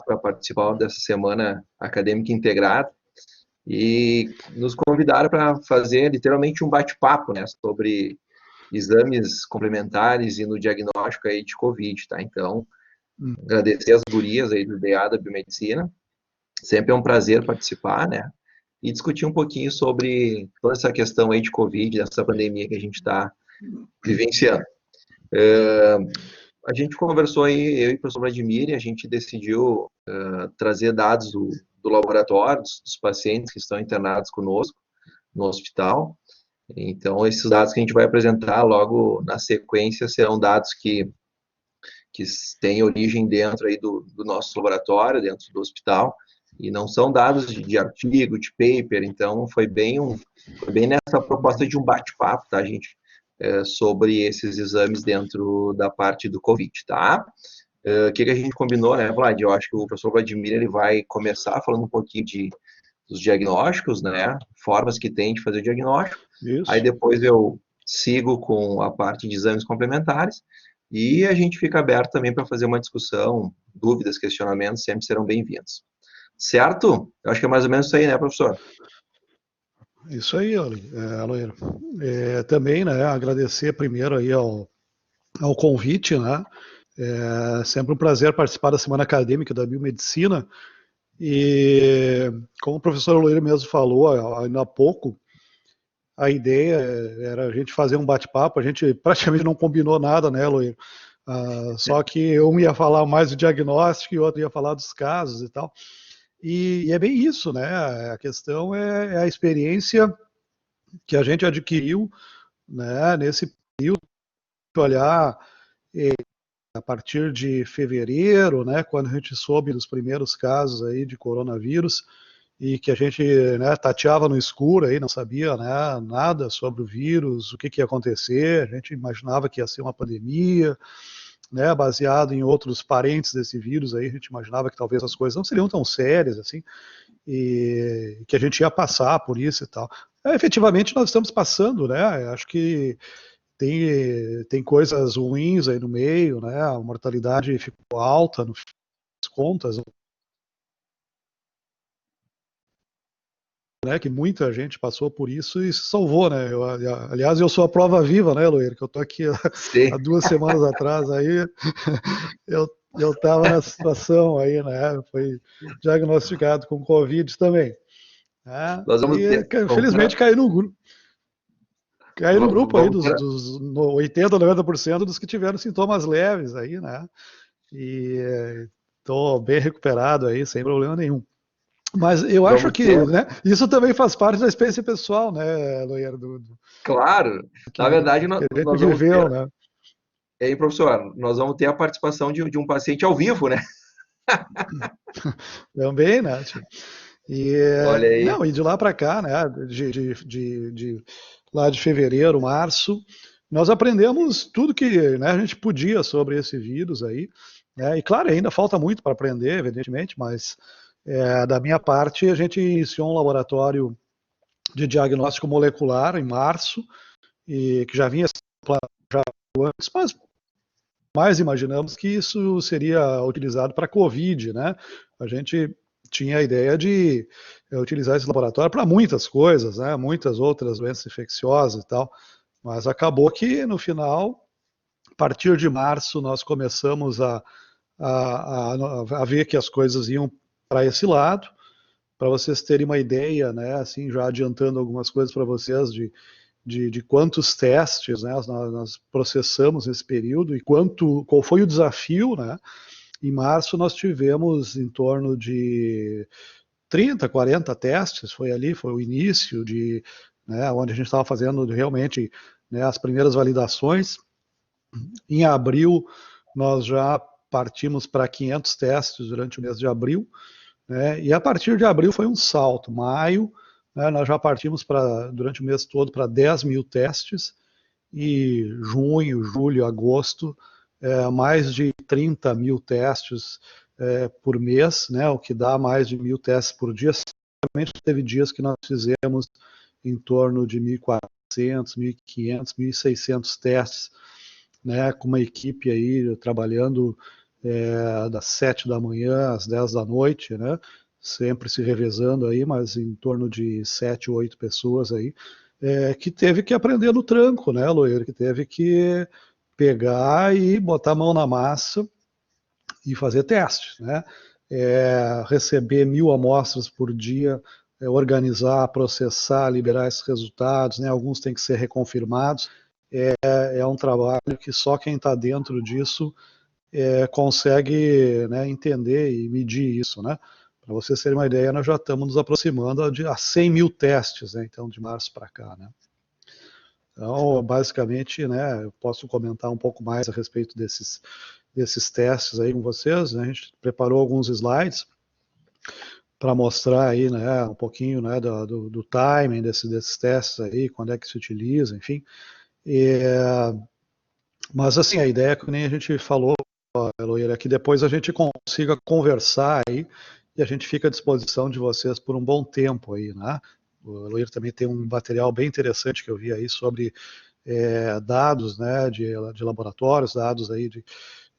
para participar dessa semana acadêmica integrada e nos convidaram para fazer literalmente um bate-papo, né, sobre exames complementares e no diagnóstico aí de Covid, tá? Então, agradecer as gurias aí do DA da Biomedicina, sempre é um prazer participar, né, e discutir um pouquinho sobre toda essa questão aí de Covid, dessa pandemia que a gente está vivenciando. A gente conversou aí, eu e o professor Vladimir, e a gente decidiu trazer dados do laboratório, dos pacientes que estão internados conosco no hospital. Então, esses dados que a gente vai apresentar logo na sequência serão dados que têm origem dentro aí do nosso laboratório, dentro do hospital, e não são dados de artigo, de paper, então foi bem nessa proposta de um bate-papo, tá, gente? Sobre esses exames dentro da parte do Covid, tá? O que a gente combinou, né, Vlad? Eu acho que o professor Vladimir ele vai começar falando um pouquinho dos diagnósticos, né? Formas que tem de fazer o diagnóstico. Isso. Aí depois eu sigo com a parte de exames complementares e a gente fica aberto também para fazer uma discussão, dúvidas, questionamentos sempre serão bem-vindos. Certo? Eu acho que é mais ou menos isso aí, né, professor? Isso aí, Aloíra. Também, né, agradecer primeiro aí ao convite, né? É sempre um prazer participar da Semana Acadêmica da Biomedicina. E como o professor Aloíra mesmo falou ainda há pouco, a ideia era a gente fazer um bate-papo. A gente praticamente não combinou nada, né, Aloíra? Só que um ia falar mais do diagnóstico e o outro ia falar dos casos e tal. E é bem isso, né? A questão é a experiência que a gente adquiriu, né, nesse período, olhar a partir de fevereiro, né, quando a gente soube dos primeiros casos aí de coronavírus e que a gente, né, tateava no escuro aí, não sabia, né, nada sobre o vírus, o que ia acontecer, a gente imaginava que ia ser uma pandemia, né, baseado em outros parentes desse vírus aí, a gente imaginava que talvez as coisas não seriam tão sérias assim, e que a gente ia passar por isso e tal. Efetivamente nós estamos passando, né, acho que tem coisas ruins aí no meio, né, a mortalidade ficou alta no fim das contas, né, que muita gente passou por isso e se salvou, né, aliás, eu sou a prova viva, né, Loir, que eu tô aqui há 2 semanas atrás, aí eu estava nessa situação aí, né, foi diagnosticado com Covid também, né, Nós vamos e ter, felizmente caí no grupo aí dos 80, 90% dos que tiveram sintomas leves aí, né, e estou bem recuperado aí, sem problema nenhum. Mas eu acho que, né, isso também faz parte da experiência pessoal, né, Loiero? Claro. Na verdade, nós vamos viveu, ter... né? E aí, professor, nós vamos ter a participação de um paciente ao vivo, né? Também, né? E, Olha aí. não, e de lá para cá, né, lá de fevereiro, março, nós aprendemos tudo que, né, a gente podia sobre esse vírus aí, né, e claro, ainda falta muito para aprender, evidentemente, mas da minha parte, a gente iniciou um laboratório de diagnóstico molecular em março, e que já vinha planejado antes, mas mais imaginamos que isso seria utilizado para Covid, né? A gente tinha a ideia de utilizar esse laboratório para muitas coisas, né? Muitas outras doenças infecciosas e tal, mas acabou que no final, a partir de março, nós começamos a ver que as coisas iam para esse lado. Para vocês terem uma ideia, né? Assim, já adiantando algumas coisas para vocês de quantos testes, né, nós processamos nesse período e qual foi o desafio, né? Em março nós tivemos em torno de 30, 40 testes, foi o início de, né, onde a gente estava fazendo realmente, né, as primeiras validações. Em abril nós já partimos para 500 testes durante o mês de abril, né, e a partir de abril foi um salto. Maio, né, nós já partimos durante o mês todo para 10 mil testes, e junho, julho, agosto, mais de 30 mil testes por mês, né, o que dá mais de 1.000 testes por dia. Certamente teve dias que nós fizemos em torno de 1.400, 1.500, 1.600 testes, né, com uma equipe aí trabalhando das 7 da manhã às 10 da noite, né? Sempre se revezando aí, mas em torno de 7 ou 8 pessoas aí, que teve que aprender no tranco, né, Loir? Que teve que pegar e botar a mão na massa e fazer testes, né? Receber 1.000 amostras por dia, organizar, processar, liberar esses resultados, né? Alguns têm que ser reconfirmados. É um trabalho que só quem está dentro disso consegue, né, entender e medir isso, né? Para vocês terem uma ideia, nós já estamos nos aproximando a 100 mil testes, né? Então, de março para cá, né? Então, basicamente, né, eu posso comentar um pouco mais a respeito desses testes aí com vocês, né? A gente preparou alguns slides para mostrar aí, né, um pouquinho, né, do timing desses testes aí, quando é que se utiliza, enfim. Mas, assim, a ideia que nem a gente falou, Eloíra, é que depois a gente consiga conversar aí e a gente fica à disposição de vocês por um bom tempo aí, né? O Eloíra também tem um material bem interessante que eu vi aí sobre dados, né, de laboratórios, dados aí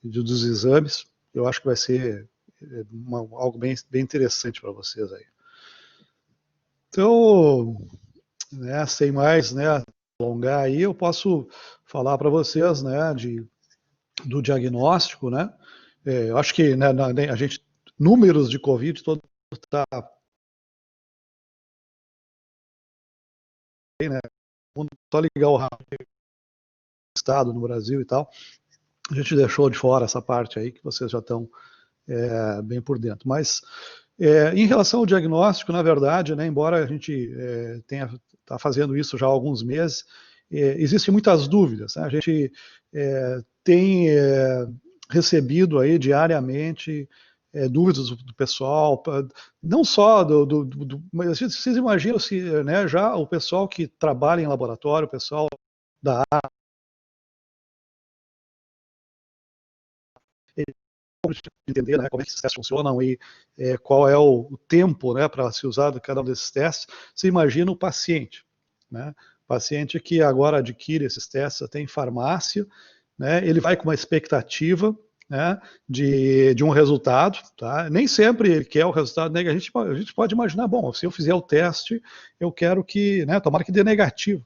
dos exames. Eu acho que vai ser algo bem interessante para vocês aí. Então, né, sem mais, né, alongar aí, eu posso falar para vocês, né, do diagnóstico, né? Eu acho que, né, a gente, números de Covid, todo está, né? Só ligar o rádio estado no Brasil e tal. A gente deixou de fora essa parte aí que vocês já estão bem por dentro. Mas em relação ao diagnóstico, na verdade, né, embora a gente está fazendo isso já há alguns meses, existem muitas dúvidas, né? A gente tem recebido aí diariamente dúvidas do pessoal, não só mas vocês imaginam se, né, já o pessoal que trabalha em laboratório, o pessoal da área, entender, né, como é que esses testes funcionam e qual é o tempo, né, para se usar cada um desses testes. Você imagina o paciente, né? O paciente que agora adquire esses testes até em farmácia, né? Ele vai com uma expectativa, né, de um resultado, tá? Nem sempre ele quer o resultado negativo. A gente pode imaginar, bom, se eu fizer o teste, eu quero que, né, tomara que dê negativo.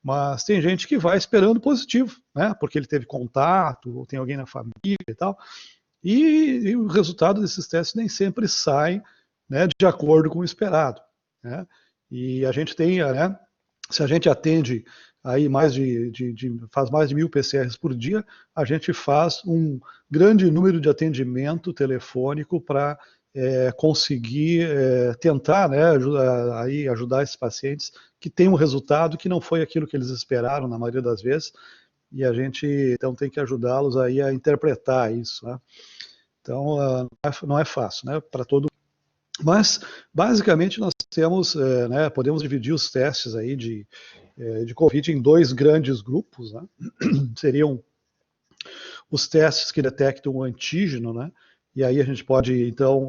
Mas tem gente que vai esperando positivo, né? Porque ele teve contato, ou tem alguém na família e tal. E o resultado desses testes nem sempre sai, né, de acordo com o esperado, né? E a gente tem, né, se a gente atende aí faz mais de 1.000 PCRs por dia, a gente faz um grande número de atendimento telefônico para conseguir tentar, né, ajudar esses pacientes que têm um resultado que não foi aquilo que eles esperaram na maioria das vezes, e a gente então tem que ajudá-los aí a interpretar isso, né? Então, não é fácil, né, para todo. Mas, basicamente, nós temos, né, podemos dividir os testes aí de Covid em dois grandes grupos, né? Seriam os testes que detectam o antígeno, né? E aí a gente pode, então,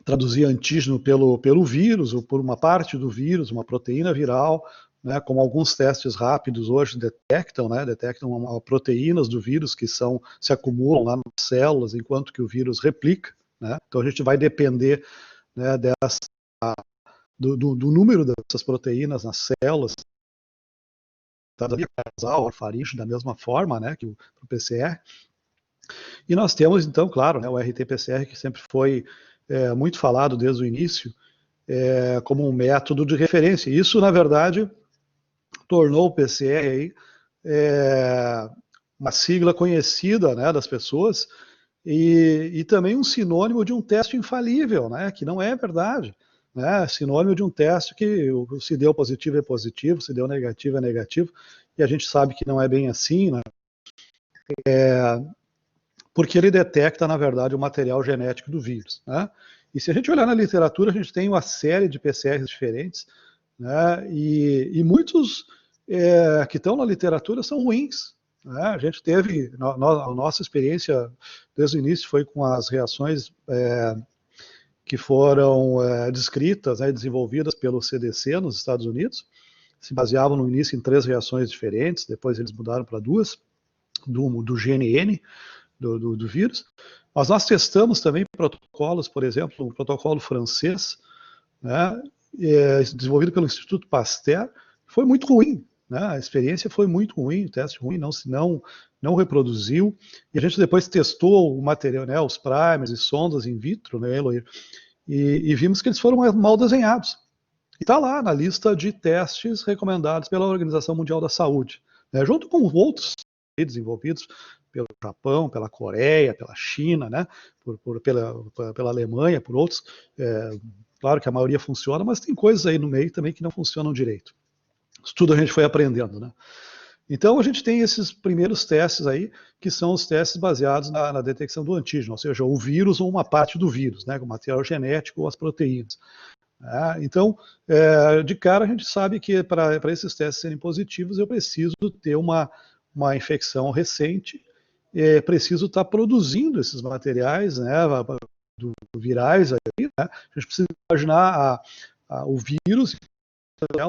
traduzir antígeno pelo vírus, ou por uma parte do vírus, uma proteína viral, né, como alguns testes rápidos hoje detectam, né, detectam proteínas do vírus que se acumulam lá nas células enquanto que o vírus replica, né? Então a gente vai depender, né, do número dessas proteínas nas células, casal, faringe, da mesma forma, né, que o PCR. E nós temos, então, claro, né, o RT-PCR, que sempre foi muito falado desde o início, como um método de referência. Isso, na verdade, tornou o PCR aí, uma sigla conhecida, né, das pessoas, e também um sinônimo de um teste infalível, né, que não é verdade, né, sinônimo de um teste que se deu positivo é positivo, se deu negativo é negativo, e a gente sabe que não é bem assim, né, porque ele detecta, na verdade, o material genético do vírus, né. E se a gente olhar na literatura, a gente tem uma série de PCRs diferentes, né, e muitos que estão na literatura são ruins, né? A gente teve, a nossa experiência desde o início foi com as reações que foram descritas, né, desenvolvidas pelo CDC nos Estados Unidos, se baseavam no início em 3 reações diferentes, depois eles mudaram para 2, do GNN, do vírus. Mas nós testamos também protocolos, por exemplo, o protocolo francês, né, desenvolvido pelo Instituto Pasteur, foi muito ruim. Né, a experiência foi muito ruim, o teste ruim, não reproduziu. E a gente depois testou o material, né, os primers e sondas in vitro, né, Eloir, e vimos que eles foram mal desenhados. E está lá na lista de testes recomendados pela Organização Mundial da Saúde, né, junto com outros desenvolvidos pelo Japão, pela Coreia, pela China, né, pela Alemanha, por outros. Claro que a maioria funciona, mas tem coisas aí no meio também que não funcionam direito. Isso tudo a gente foi aprendendo, né? Então a gente tem esses primeiros testes aí, que são os testes baseados na detecção do antígeno, ou seja, o vírus ou uma parte do vírus, né, com o material genético ou as proteínas. Então, de cara a gente sabe que para esses testes serem positivos, eu preciso ter uma infecção recente, preciso estar produzindo esses materiais, né, virais aí, né? A gente precisa imaginar o vírus,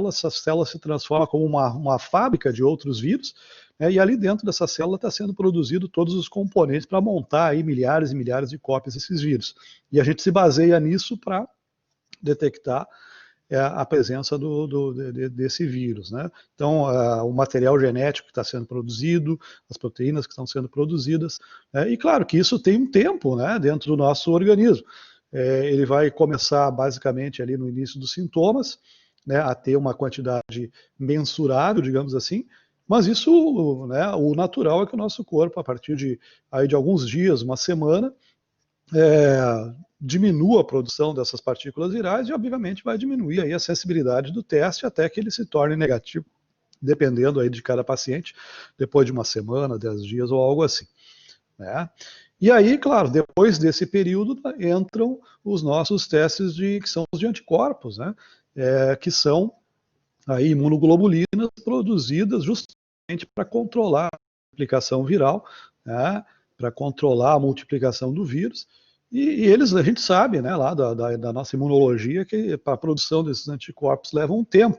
essas células se transformam como uma fábrica de outros vírus, né, e ali dentro dessa célula está sendo produzido todos os componentes para montar aí milhares e milhares de cópias desses vírus. E a gente se baseia nisso para detectar a presença desse vírus. Né? Então, o material genético que está sendo produzido, as proteínas que estão sendo produzidas, e claro que isso tem um tempo, né, dentro do nosso organismo. Ele vai começar basicamente ali no início dos sintomas, né, a ter uma quantidade mensurável, digamos assim, mas isso, né, o natural é que o nosso corpo, a partir de alguns dias, uma semana, diminua a produção dessas partículas virais e, obviamente, vai diminuir aí a sensibilidade do teste até que ele se torne negativo, dependendo aí de cada paciente, depois de uma semana, 10 dias ou algo assim. Né? E aí, claro, depois desse período entram os nossos testes que são os de anticorpos, né? Que são aí imunoglobulinas produzidas justamente para controlar a multiplicação viral, né? Para controlar a multiplicação do vírus. E eles, a gente sabe, né, lá da nossa imunologia, que para a produção desses anticorpos leva um tempo.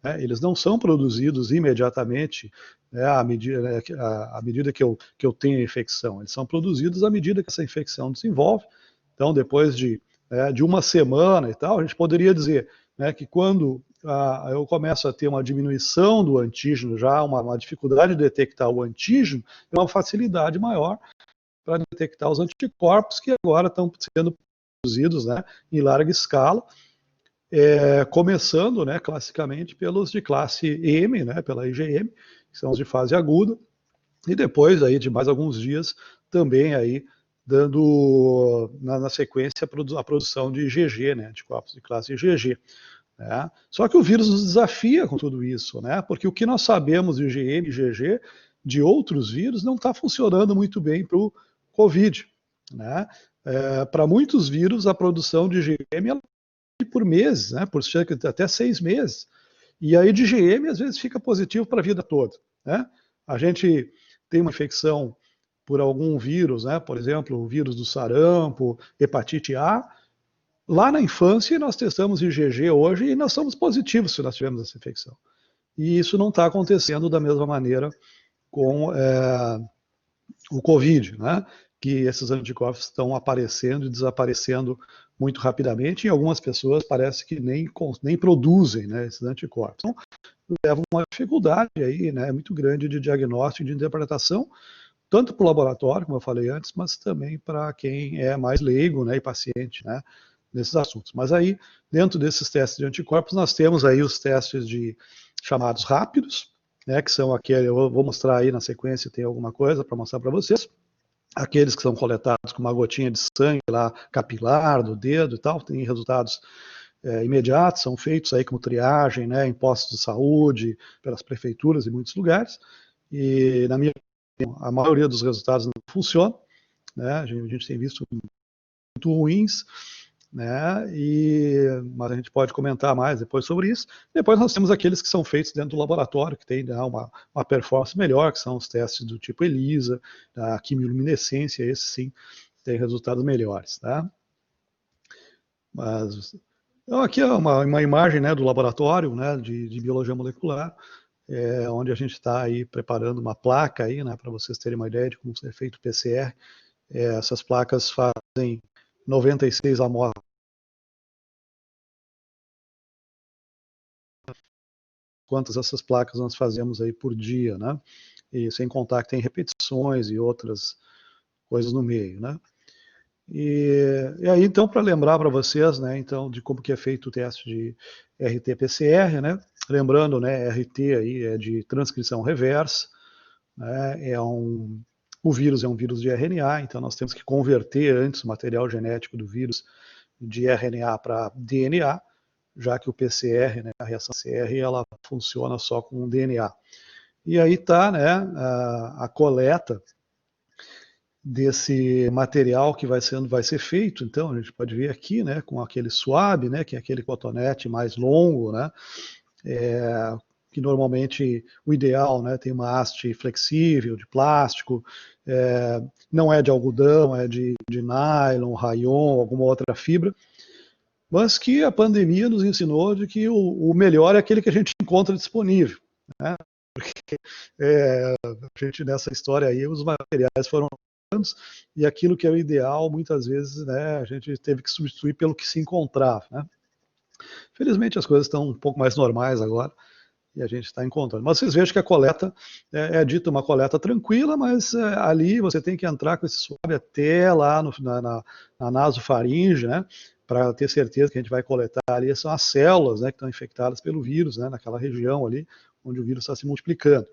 Né? Eles não são produzidos imediatamente, né, à medida que eu tenho a infecção. Eles são produzidos à medida que essa infecção desenvolve. Então, depois de uma semana e tal, a gente poderia dizer, né, que quando eu começo a ter uma diminuição do antígeno, já uma dificuldade de detectar o antígeno, é uma facilidade maior para detectar os anticorpos que agora estão sendo produzidos, né, em larga escala, começando, né, classicamente pelos de classe M, né, pela IgM, que são os de fase aguda, e depois aí de mais alguns dias também aí dando na sequência a produção de IgG, né, anticorpos de classe IgG. Né? Só que o vírus nos desafia com tudo isso, né, porque o que nós sabemos de IgM e IgG de outros vírus não está funcionando muito bem para o COVID. Né? Para muitos vírus, a produção de IgM é por meses, né? Por cerca de até 6 meses. E aí de IgM, às vezes, fica positivo para a vida toda. Né? A gente tem uma infecção por algum vírus, né? Por exemplo, o vírus do sarampo, hepatite A. Lá na infância, nós testamos IgG hoje e nós somos positivos se nós tivermos essa infecção. E isso não está acontecendo da mesma maneira com o COVID, né? Que esses anticorpos estão aparecendo e desaparecendo muito rapidamente, e algumas pessoas parece que nem produzem, né, esses anticorpos. Então, leva uma dificuldade aí, né, muito grande de diagnóstico e de interpretação, tanto para o laboratório, como eu falei antes, mas também para quem é mais leigo, né, e paciente, né, nesses assuntos. Mas aí, dentro desses testes de anticorpos, nós temos aí os testes chamados rápidos, né, que são aqueles, eu vou mostrar aí na sequência, tem alguma coisa para mostrar para vocês, aqueles que são coletados com uma gotinha de sangue lá, capilar, do dedo e tal, tem resultados imediatos, são feitos aí como triagem, né, em postos de saúde, pelas prefeituras em muitos lugares, e na minha opinião, a maioria dos resultados não funciona, né, a gente tem visto muito ruins, né, mas a gente pode comentar mais depois sobre isso. Depois nós temos aqueles que são feitos dentro do laboratório, que tem, né, uma performance melhor, que são os testes do tipo ELISA, a quimiluminescência, esses sim têm resultados melhores. Tá? Mas, então aqui é uma imagem, né, do laboratório, né, de biologia molecular, onde a gente está aí preparando uma placa aí, né, para vocês terem uma ideia de como é feito o PCR. Essas placas fazem 96 amostras. Quantas essas placas nós fazemos aí por dia, né? E sem contar que tem repetições e outras coisas no meio, né? E aí, então, para lembrar para vocês, né, então, de como que é feito o teste de RT-PCR, né? Lembrando, né, RT aí é de transcrição reversa, né? O vírus é um vírus de RNA, então nós temos que converter antes o material genético do vírus de RNA para DNA, já que o PCR, né, a reação PCR, ela funciona só com o DNA. E aí está, né, a coleta desse material que vai ser feito. Então a gente pode ver aqui, né, com aquele swab, né, que é aquele cotonete mais longo, né, que normalmente o ideal, né, tem uma haste flexível de plástico, não é de algodão, é de nylon, rayon, alguma outra fibra, mas que a pandemia nos ensinou de que o melhor é aquele que a gente encontra disponível, né? Porque a gente nessa história aí, os materiais foram e aquilo que é o ideal, muitas vezes, né, a gente teve que substituir pelo que se encontrava, né? Felizmente as coisas estão um pouco mais normais agora e a gente está encontrando. Mas vocês vejam que a coleta é dita uma coleta tranquila, mas ali você tem que entrar com esse swab até lá na nasofaringe, né, para ter certeza que a gente vai coletar ali são as células, né, que estão infectadas pelo vírus, né, naquela região ali onde o vírus está se multiplicando.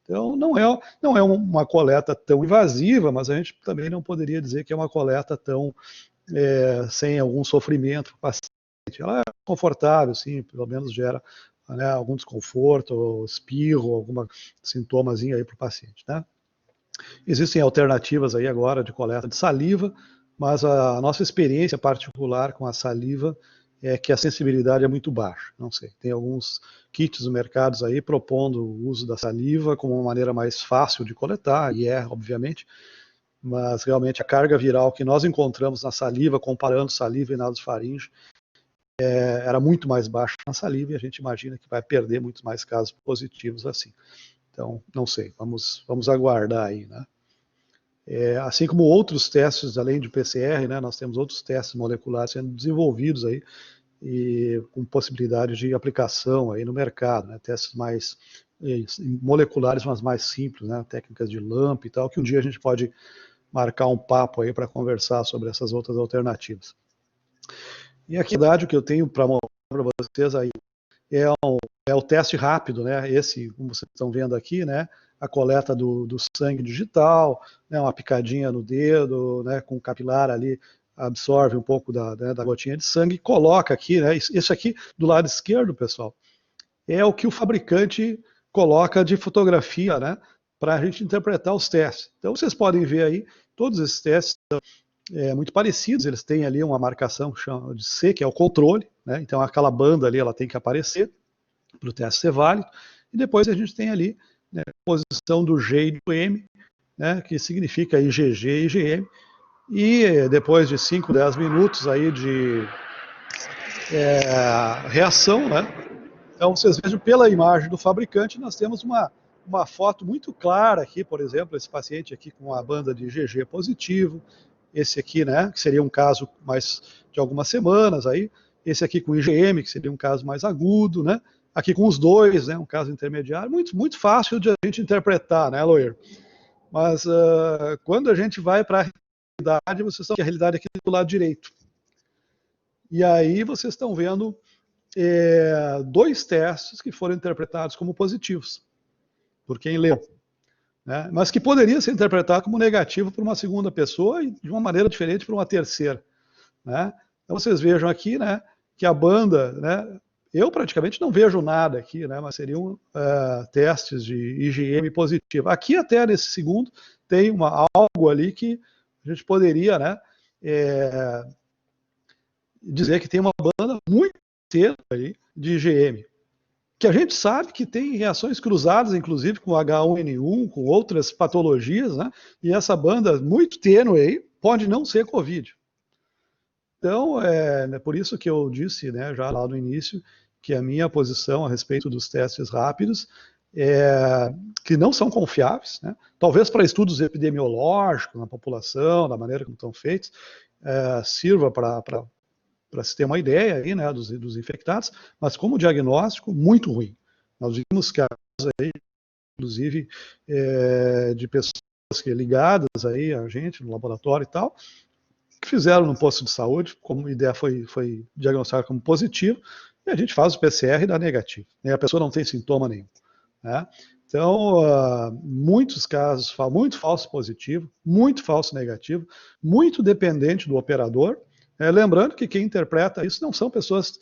Então, não é uma coleta tão invasiva, mas a gente também não poderia dizer que é uma coleta tão sem algum sofrimento para o paciente. Ela é confortável, sim, pelo menos gera, né, algum desconforto, espirro, algum sintomazinho aí para o paciente, né? Existem alternativas aí agora de coleta de saliva, mas a nossa experiência particular com a saliva é que a sensibilidade é muito baixa. Não sei, tem alguns kits no mercado aí propondo o uso da saliva como uma maneira mais fácil de coletar, e obviamente, mas realmente a carga viral que nós encontramos na saliva, comparando saliva e nasofaringe, era muito mais baixa na saliva, e a gente imagina que vai perder muitos mais casos positivos assim. Então, não sei, vamos aguardar aí, né? Assim como outros testes, além de PCR, né, nós temos outros testes moleculares sendo desenvolvidos aí, e com possibilidade de aplicação aí no mercado, né, testes mais moleculares, mas mais simples, né, técnicas de LAMP e tal, que um dia a gente pode marcar um papo aí para conversar sobre essas outras alternativas. E a quantidade que eu tenho para mostrar para vocês aí é o teste rápido, né, esse, como vocês estão vendo aqui, né, a coleta do sangue digital, né, uma picadinha no dedo, né, com o capilar ali, absorve um pouco da gotinha de sangue e coloca aqui, né, isso aqui do lado esquerdo, pessoal, é o que o fabricante coloca de fotografia, né, para a gente interpretar os testes. Então vocês podem ver aí, todos esses testes são muito parecidos, eles têm ali uma marcação de C, que é o controle, né, então aquela banda ali ela tem que aparecer para o teste ser válido, e depois a gente tem ali, né, a posição do G e do M, né, que significa IgG e IgM, e depois de 5, 10 minutos aí de reação, né, então vocês vejam pela imagem do fabricante, nós temos uma foto muito clara aqui, por exemplo, esse paciente aqui com a banda de IgG positivo, esse aqui, né, que seria um caso mais de algumas semanas aí, esse aqui com IgM, que seria um caso mais agudo, né, aqui com os dois, né, um caso intermediário, muito fácil de a gente interpretar, né, Loir? Mas quando a gente vai para a realidade, vocês estão que a realidade é aqui do lado direito. E aí vocês estão vendo dois testes que foram interpretados como positivos, por quem leu, né, mas que poderia ser interpretado como negativo por uma segunda pessoa e de uma maneira diferente por uma terceira, né? Então vocês vejam aqui, né, que a banda, né, eu praticamente não vejo nada aqui, né, mas seriam testes de IgM positivo. Aqui até nesse segundo tem algo ali que a gente poderia, né, dizer que tem uma banda muito cedo aí de IgM, que a gente sabe que tem reações cruzadas, inclusive com H1N1, com outras patologias, né, e essa banda muito tênue aí pode não ser Covid. Então, é por isso que eu disse, né, já lá no início, que a minha posição a respeito dos testes rápidos que não são confiáveis, né? Talvez para estudos epidemiológicos na população, da maneira como estão feitos, sirva para se ter uma ideia aí, né, dos infectados, mas como diagnóstico, muito ruim. Nós vimos casos aí, inclusive, de pessoas ligadas aí a gente, no laboratório e tal, que fizeram no posto de saúde, como a ideia foi diagnosticada como positivo, e a gente faz o PCR e dá negativo. E a pessoa não tem sintoma nenhum. Né? Então, muitos casos, muito falso positivo, muito falso negativo, muito dependente do operador. Lembrando que quem interpreta isso não são pessoas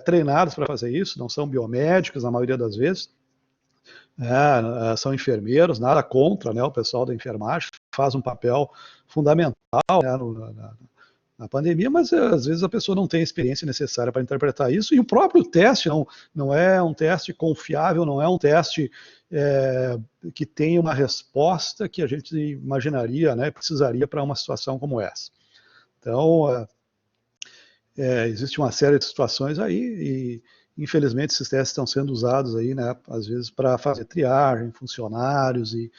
treinadas para fazer isso, não são biomédicos, na maioria das vezes, são enfermeiros, nada contra, né, o pessoal da enfermagem faz um papel fundamental, né, na pandemia, mas às vezes a pessoa não tem a experiência necessária para interpretar isso, e o próprio teste não é um teste confiável, não é um teste que tem uma resposta que a gente imaginaria, né, precisaria para uma situação como essa. Então, existe uma série de situações aí, e infelizmente esses testes estão sendo usados aí, né, às vezes para fazer triagem, funcionários e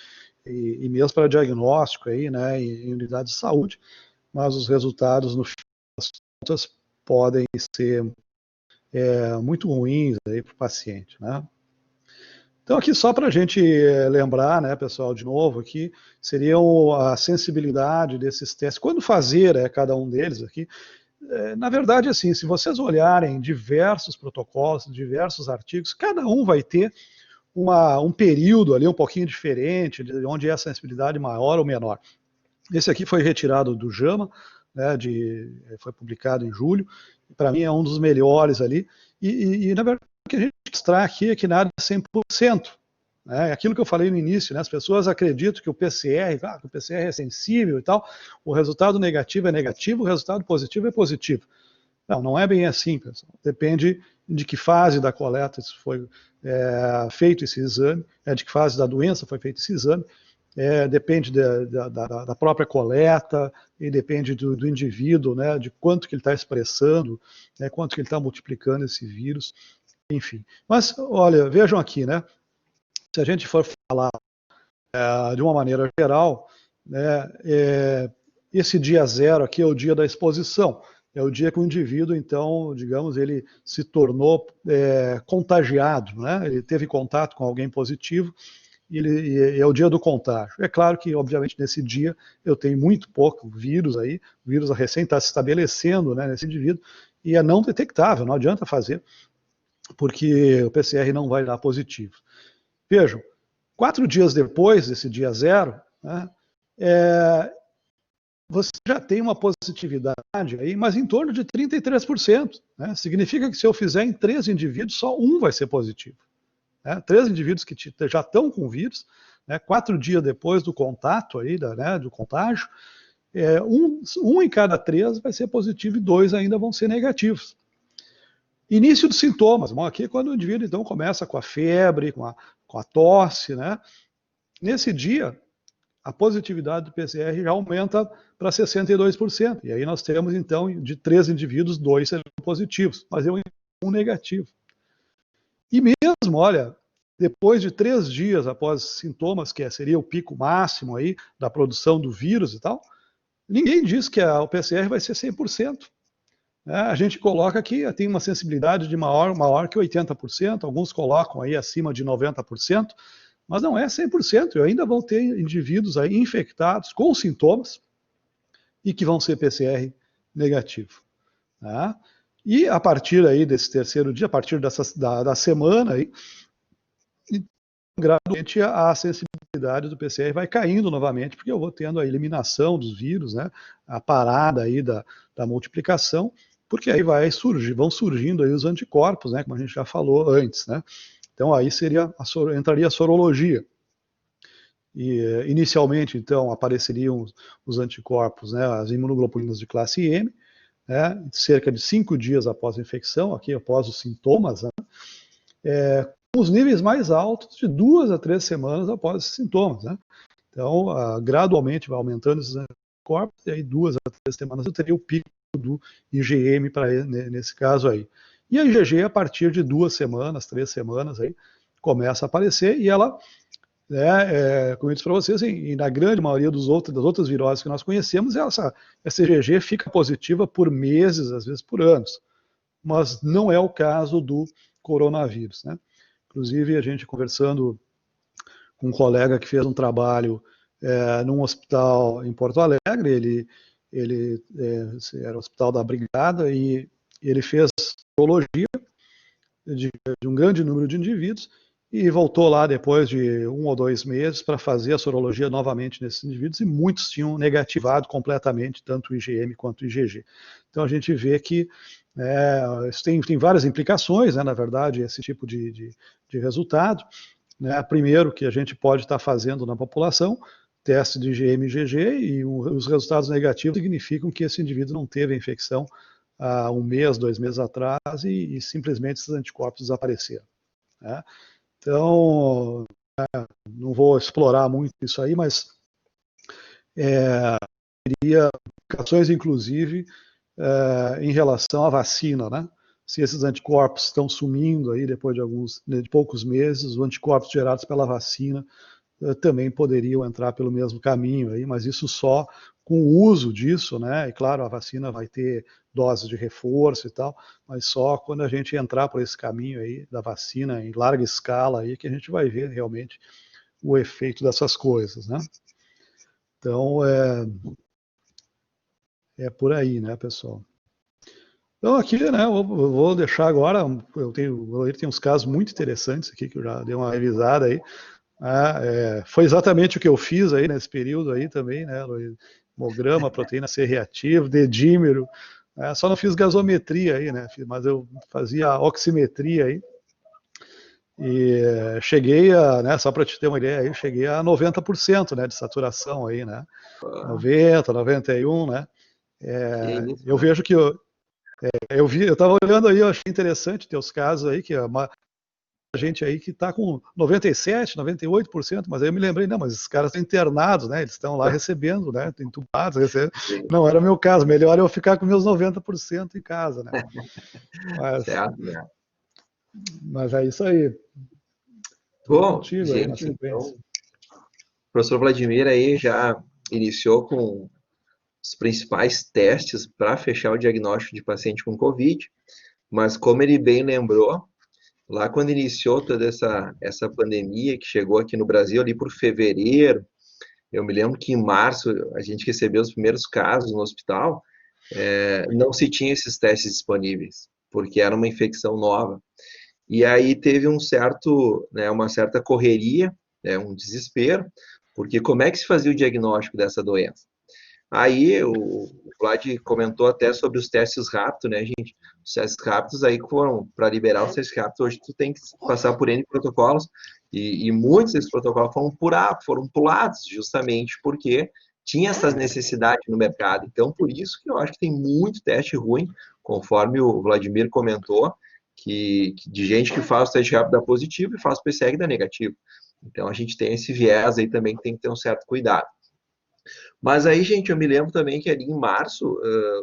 mesmo para diagnóstico aí, né, em unidades de saúde, mas os resultados no fim das contas podem ser muito ruins aí para o paciente, né. Então aqui só para a gente lembrar, né, pessoal, de novo aqui, seriam a sensibilidade desses testes, quando fazer cada um deles aqui. Na verdade, assim, se vocês olharem diversos protocolos, diversos artigos, cada um vai ter um período ali um pouquinho diferente, onde é a sensibilidade maior ou menor. Esse aqui foi retirado do JAMA, né, foi publicado em julho, para mim é um dos melhores ali, e na verdade o que a gente extrai aqui é que nada é 100%. Aquilo que eu falei no início, né, as pessoas acreditam que o PCR é sensível e tal, o resultado negativo é negativo, o resultado positivo é positivo. Não é bem assim, pessoal. Depende de que fase da coleta foi feito esse exame, de que fase da doença foi feito esse exame, depende da própria coleta, e depende do indivíduo, né, de quanto que ele está expressando, né, quanto que ele está multiplicando esse vírus, enfim. Mas, olha, vejam aqui, né, se a gente for falar de uma maneira geral, né, esse dia zero aqui é o dia da exposição, é o dia que o indivíduo, então, digamos, ele se tornou contagiado, né, ele teve contato com alguém positivo, e é o dia do contágio. É claro que, obviamente, nesse dia eu tenho muito pouco vírus aí, o vírus recém está se estabelecendo, né, nesse indivíduo, e é não detectável, não adianta fazer, porque o PCR não vai dar positivo. Vejam, 4 dias depois desse dia zero, né, você já tem uma positividade aí, mas em torno de 33%. Né? Significa que se eu fizer em 3 indivíduos, só um vai ser positivo. 3 indivíduos que já estão com vírus, 4 dias depois do contato aí, do contágio, um em cada 3 vai ser positivo e 2 ainda vão ser negativos. Início dos sintomas, aqui é quando o indivíduo então começa com a febre, com a tosse, né? Nesse dia, a positividade do PCR já aumenta para 62%, e aí nós temos então, de 3 indivíduos, 2 serão positivos, mas um negativo. E mesmo, olha, depois de 3 dias após sintomas, que seria o pico máximo aí da produção do vírus e tal, ninguém diz que o PCR vai ser 100%. A gente coloca aqui, tem uma sensibilidade de maior que 80%, alguns colocam aí acima de 90%, mas não é 100%, e ainda vão ter indivíduos aí infectados com sintomas e que vão ser PCR negativo. Tá? E a partir aí desse terceiro dia, a partir da semana, aí, gradualmente a sensibilidade do PCR vai caindo novamente, porque eu vou tendo a eliminação dos vírus, né, a parada aí da multiplicação, porque aí vão surgindo aí os anticorpos, né, como a gente já falou antes, né. Então aí entraria a sorologia. E inicialmente, então, apareceriam os anticorpos, né, as imunoglobulinas de classe M, né, cerca de 5 dias após a infecção, aqui após os sintomas, né, com os níveis mais altos de 2 a 3 semanas após esses sintomas. Né. Então, gradualmente vai aumentando esses anticorpos, e aí 2 a 3 semanas eu teria o pico do IgM nesse caso aí. E a IgG a partir de 2 semanas, 3 semanas aí, começa a aparecer e ela, como eu disse para vocês, e na grande maioria das outras viroses que nós conhecemos, essa IgG fica positiva por meses, às vezes por anos. Mas não é o caso do coronavírus, né? Inclusive, a gente conversando com um colega que fez um trabalho num hospital em Porto Alegre, era o Hospital da Brigada, e ele fez sorologia de um grande número de indivíduos e voltou lá depois de 1 ou 2 meses para fazer a sorologia novamente nesses indivíduos, e muitos tinham negativado completamente tanto o IgM quanto o IgG. Então a gente vê que isso tem várias implicações, né, na verdade, esse tipo de resultado. Né? Primeiro, que a gente pode estar fazendo na população teste de IgM e IgG, e os resultados negativos significam que esse indivíduo não teve a infecção há 1 mês, 2 meses atrás, e simplesmente esses anticorpos desapareceram. Né? Então, não vou explorar muito isso aí, mas teria implicações, inclusive, em relação à vacina, né? Se esses anticorpos estão sumindo aí depois de poucos meses, os anticorpos gerados pela vacina também poderiam entrar pelo mesmo caminho aí, mas isso só com o uso disso, né? E claro, a vacina vai ter doses de reforço e tal, mas só quando a gente entrar por esse caminho aí da vacina em larga escala aí que a gente vai ver realmente o efeito dessas coisas, né? Então é por aí, né, pessoal? Então aqui, né, eu vou deixar agora, o Loir tem uns casos muito interessantes aqui que eu já dei uma revisada aí. Foi exatamente o que eu fiz aí nesse período aí também, né, Loir? Hemograma, proteína C reativa, dedímero, só não fiz gasometria aí, né, mas eu fazia oximetria aí, e cheguei né, só para te ter uma ideia aí, cheguei a 90%, né, de saturação aí, né, 90, 91, né, eu vejo que eu estava olhando aí, eu achei interessante ter os casos aí, que a gente aí que está com 97, 98%, mas aí eu me lembrei, não, mas esses caras estão internados, né? Eles estão lá recebendo, né? Entubados, recebendo. Não era meu caso, melhor eu ficar com meus 90% em casa, né? Certo, né? Mas é isso aí. Tudo Bom, contigo aí na gente, sequência. então, o professor Vladimir aí já iniciou com os principais testes para fechar o diagnóstico de paciente com Covid, mas como ele bem lembrou, lá quando iniciou toda essa pandemia que chegou aqui no Brasil ali por fevereiro, eu me lembro que em março a gente recebeu os primeiros casos no hospital, não se tinha esses testes disponíveis, porque era uma infecção nova. E aí teve uma certa correria, um desespero, porque como é que se fazia o diagnóstico dessa doença? Aí o Vlad comentou até sobre os testes rápidos, né, gente? Os testes rápidos aí foram, para liberar os testes rápidos, hoje tu tem que passar por N protocolos, e muitos desses protocolos foram pulados, justamente porque tinha essas necessidades no mercado. Então, por isso que eu acho que tem muito teste ruim, conforme o Vladimir comentou, de gente que faz o teste rápido dá positivo e faz o PCR que dá negativo. Então, a gente tem esse viés aí também que tem que ter um certo cuidado. Mas aí, gente, eu me lembro também que ali em março,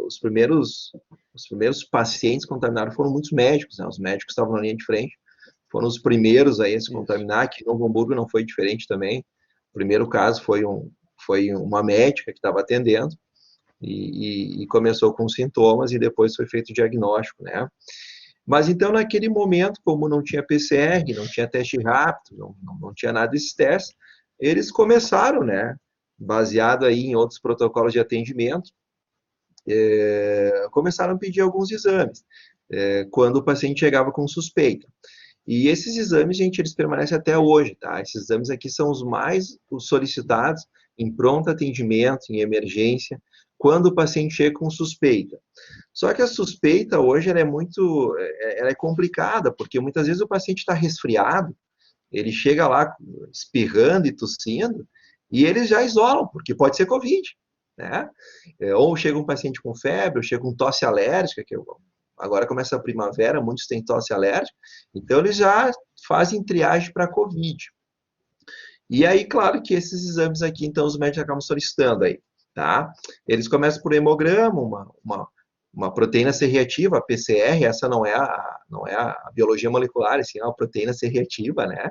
os primeiros pacientes contaminados foram muitos médicos, né? Os médicos estavam na linha de frente, foram os primeiros aí a se contaminar. Aqui em Novo Hamburgo não foi diferente também. O primeiro caso foi uma médica que estava atendendo e começou com sintomas e depois foi feito o diagnóstico, né? Mas então, naquele momento, como não tinha PCR, não tinha teste rápido, não tinha nada desses testes, eles começaram, né? Baseado aí em outros protocolos de atendimento, começaram a pedir alguns exames, quando o paciente chegava com suspeita. E esses exames, gente, eles permanecem até hoje, tá? Esses exames aqui são os mais solicitados em pronto atendimento, em emergência, quando o paciente chega com suspeita. Só que a suspeita hoje ela é complicada, porque muitas vezes o paciente está resfriado, ele chega lá espirrando e tossindo, e eles já isolam, porque pode ser Covid, né? Ou chega um paciente com febre, ou chega com tosse alérgica, agora começa a primavera, muitos têm tosse alérgica, então eles já fazem triagem para Covid. E aí, claro que esses exames aqui, então, os médicos acabam solicitando aí, tá? Eles começam por hemograma, uma proteína C reativa, a PCR, essa não é a biologia molecular, assim, é uma proteína C reativa, né?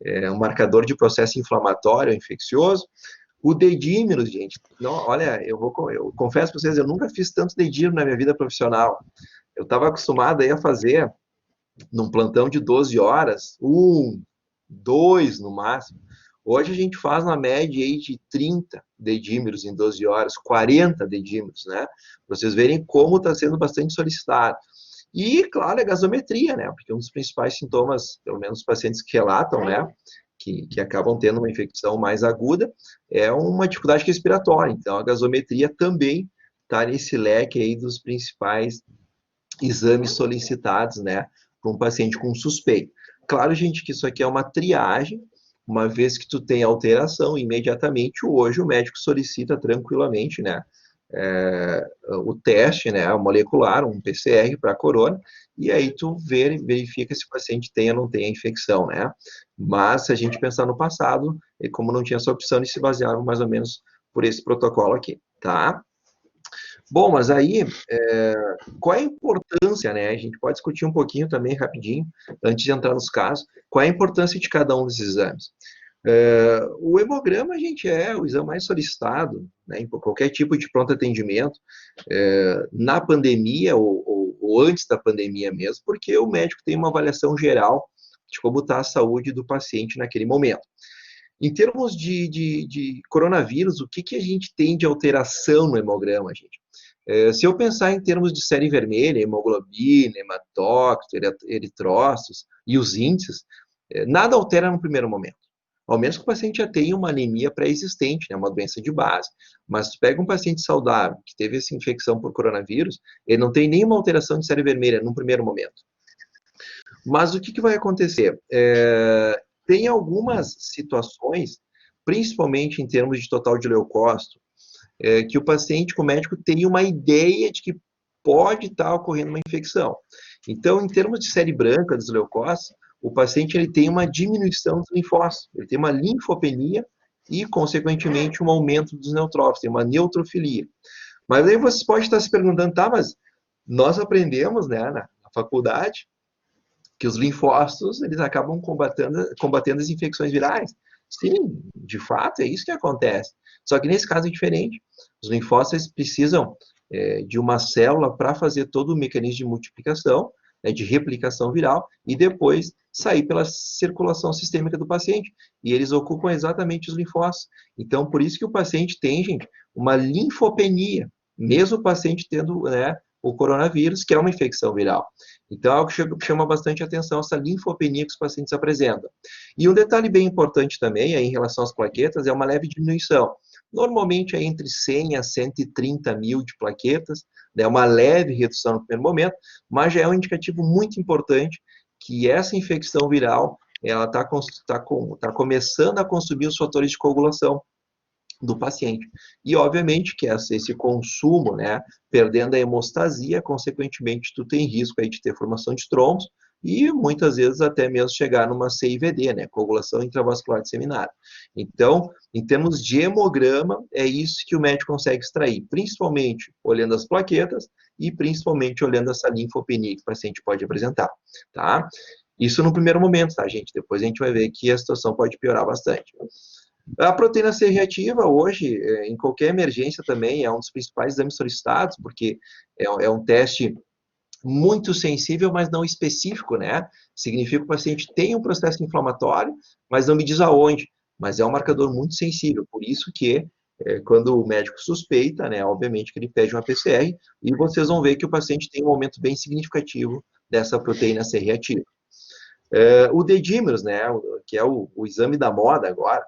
É um marcador de processo inflamatório, infeccioso. O dedímeros, gente, não, olha, eu confesso para vocês, eu nunca fiz tanto dedímero na minha vida profissional. Eu estava acostumado aí a fazer, num plantão de 12 horas, 2 no máximo. Hoje a gente faz uma média aí de 30 dedímeros em 12 horas, 40 dedímeros, né? Pra vocês verem como está sendo bastante solicitado. E, claro, a gasometria, né? Porque um dos principais sintomas, pelo menos os pacientes que relatam, né? Que acabam tendo uma infecção mais aguda, é uma dificuldade respiratória. Então, a gasometria também está nesse leque aí dos principais exames solicitados, né? Para um paciente com suspeito. Claro, gente, que isso aqui é uma triagem. Uma vez que tu tem alteração, imediatamente hoje o médico solicita tranquilamente, né, o teste, né, molecular, um PCR para corona, e aí tu verifica se o paciente tem ou não tem a infecção, né. Mas se a gente pensar no passado, como não tinha essa opção, eles se baseavam mais ou menos por esse protocolo aqui, tá? Bom, mas aí, qual é a importância, né? A gente pode discutir um pouquinho também, rapidinho, antes de entrar nos casos, qual é a importância de cada um desses exames. O hemograma, gente, é o exame mais solicitado, né, em qualquer tipo de pronto atendimento, na pandemia ou antes da pandemia mesmo, porque o médico tem uma avaliação geral de como está a saúde do paciente naquele momento. Em termos de coronavírus, o que a gente tem de alteração no hemograma, gente? Se eu pensar em termos de série vermelha, hemoglobina, hematócrito, eritrócitos e os índices, nada altera no primeiro momento. Ao menos que o paciente já tenha uma anemia pré-existente, né, uma doença de base. Mas se tu pega um paciente saudável que teve essa infecção por coronavírus, ele não tem nenhuma alteração de série vermelha no primeiro momento. Mas o que vai acontecer? Tem algumas situações, principalmente em termos de total de leucócito, que o paciente, com o médico, tem uma ideia de que pode estar ocorrendo uma infecção. Então, em termos de série branca dos leucócitos, o paciente ele tem uma diminuição dos linfócitos, ele tem uma linfopenia e, consequentemente, um aumento dos neutrófilos, tem uma neutrofilia. Mas aí vocês podem estar se perguntando, tá, mas nós aprendemos, né, na faculdade, que os linfócitos eles acabam combatendo as infecções virais. Sim, de fato, é isso que acontece. Só que nesse caso é diferente. Os linfócitos precisam de uma célula para fazer todo o mecanismo de multiplicação, né, de replicação viral, e depois sair pela circulação sistêmica do paciente. E eles ocupam exatamente os linfócitos. Então, por isso que o paciente tem, gente, uma linfopenia, mesmo o paciente tendo, né, o coronavírus, que é uma infecção viral. Então, é algo que chama bastante atenção, essa linfopenia que os pacientes apresentam. E um detalhe bem importante também, em relação às plaquetas, é uma leve diminuição. Normalmente é entre 100 a 130 mil de plaquetas, né, uma leve redução no primeiro momento, mas já é um indicativo muito importante que essa infecção viral ela está começando a consumir os fatores de coagulação do paciente. E, obviamente, que esse consumo, né, perdendo a hemostasia, consequentemente, tu tem risco aí de ter formação de trombos e, muitas vezes, até mesmo chegar numa CIVD, né, coagulação intravascular disseminar. Então, em termos de hemograma, é isso que o médico consegue extrair, principalmente olhando as plaquetas e principalmente olhando essa linfopenia que o paciente pode apresentar, tá? Isso no primeiro momento, tá, gente? Depois a gente vai ver que a situação pode piorar bastante. A proteína C reativa, hoje, em qualquer emergência também, é um dos principais exames solicitados, porque é um teste muito sensível, mas não específico, né? Significa que o paciente tem um processo inflamatório, mas não me diz aonde. Mas é um marcador muito sensível, por isso que, quando o médico suspeita, né, obviamente que ele pede uma PCR, e vocês vão ver que o paciente tem um aumento bem significativo dessa proteína C reativa. O dedímeros, né, que é o exame da moda agora,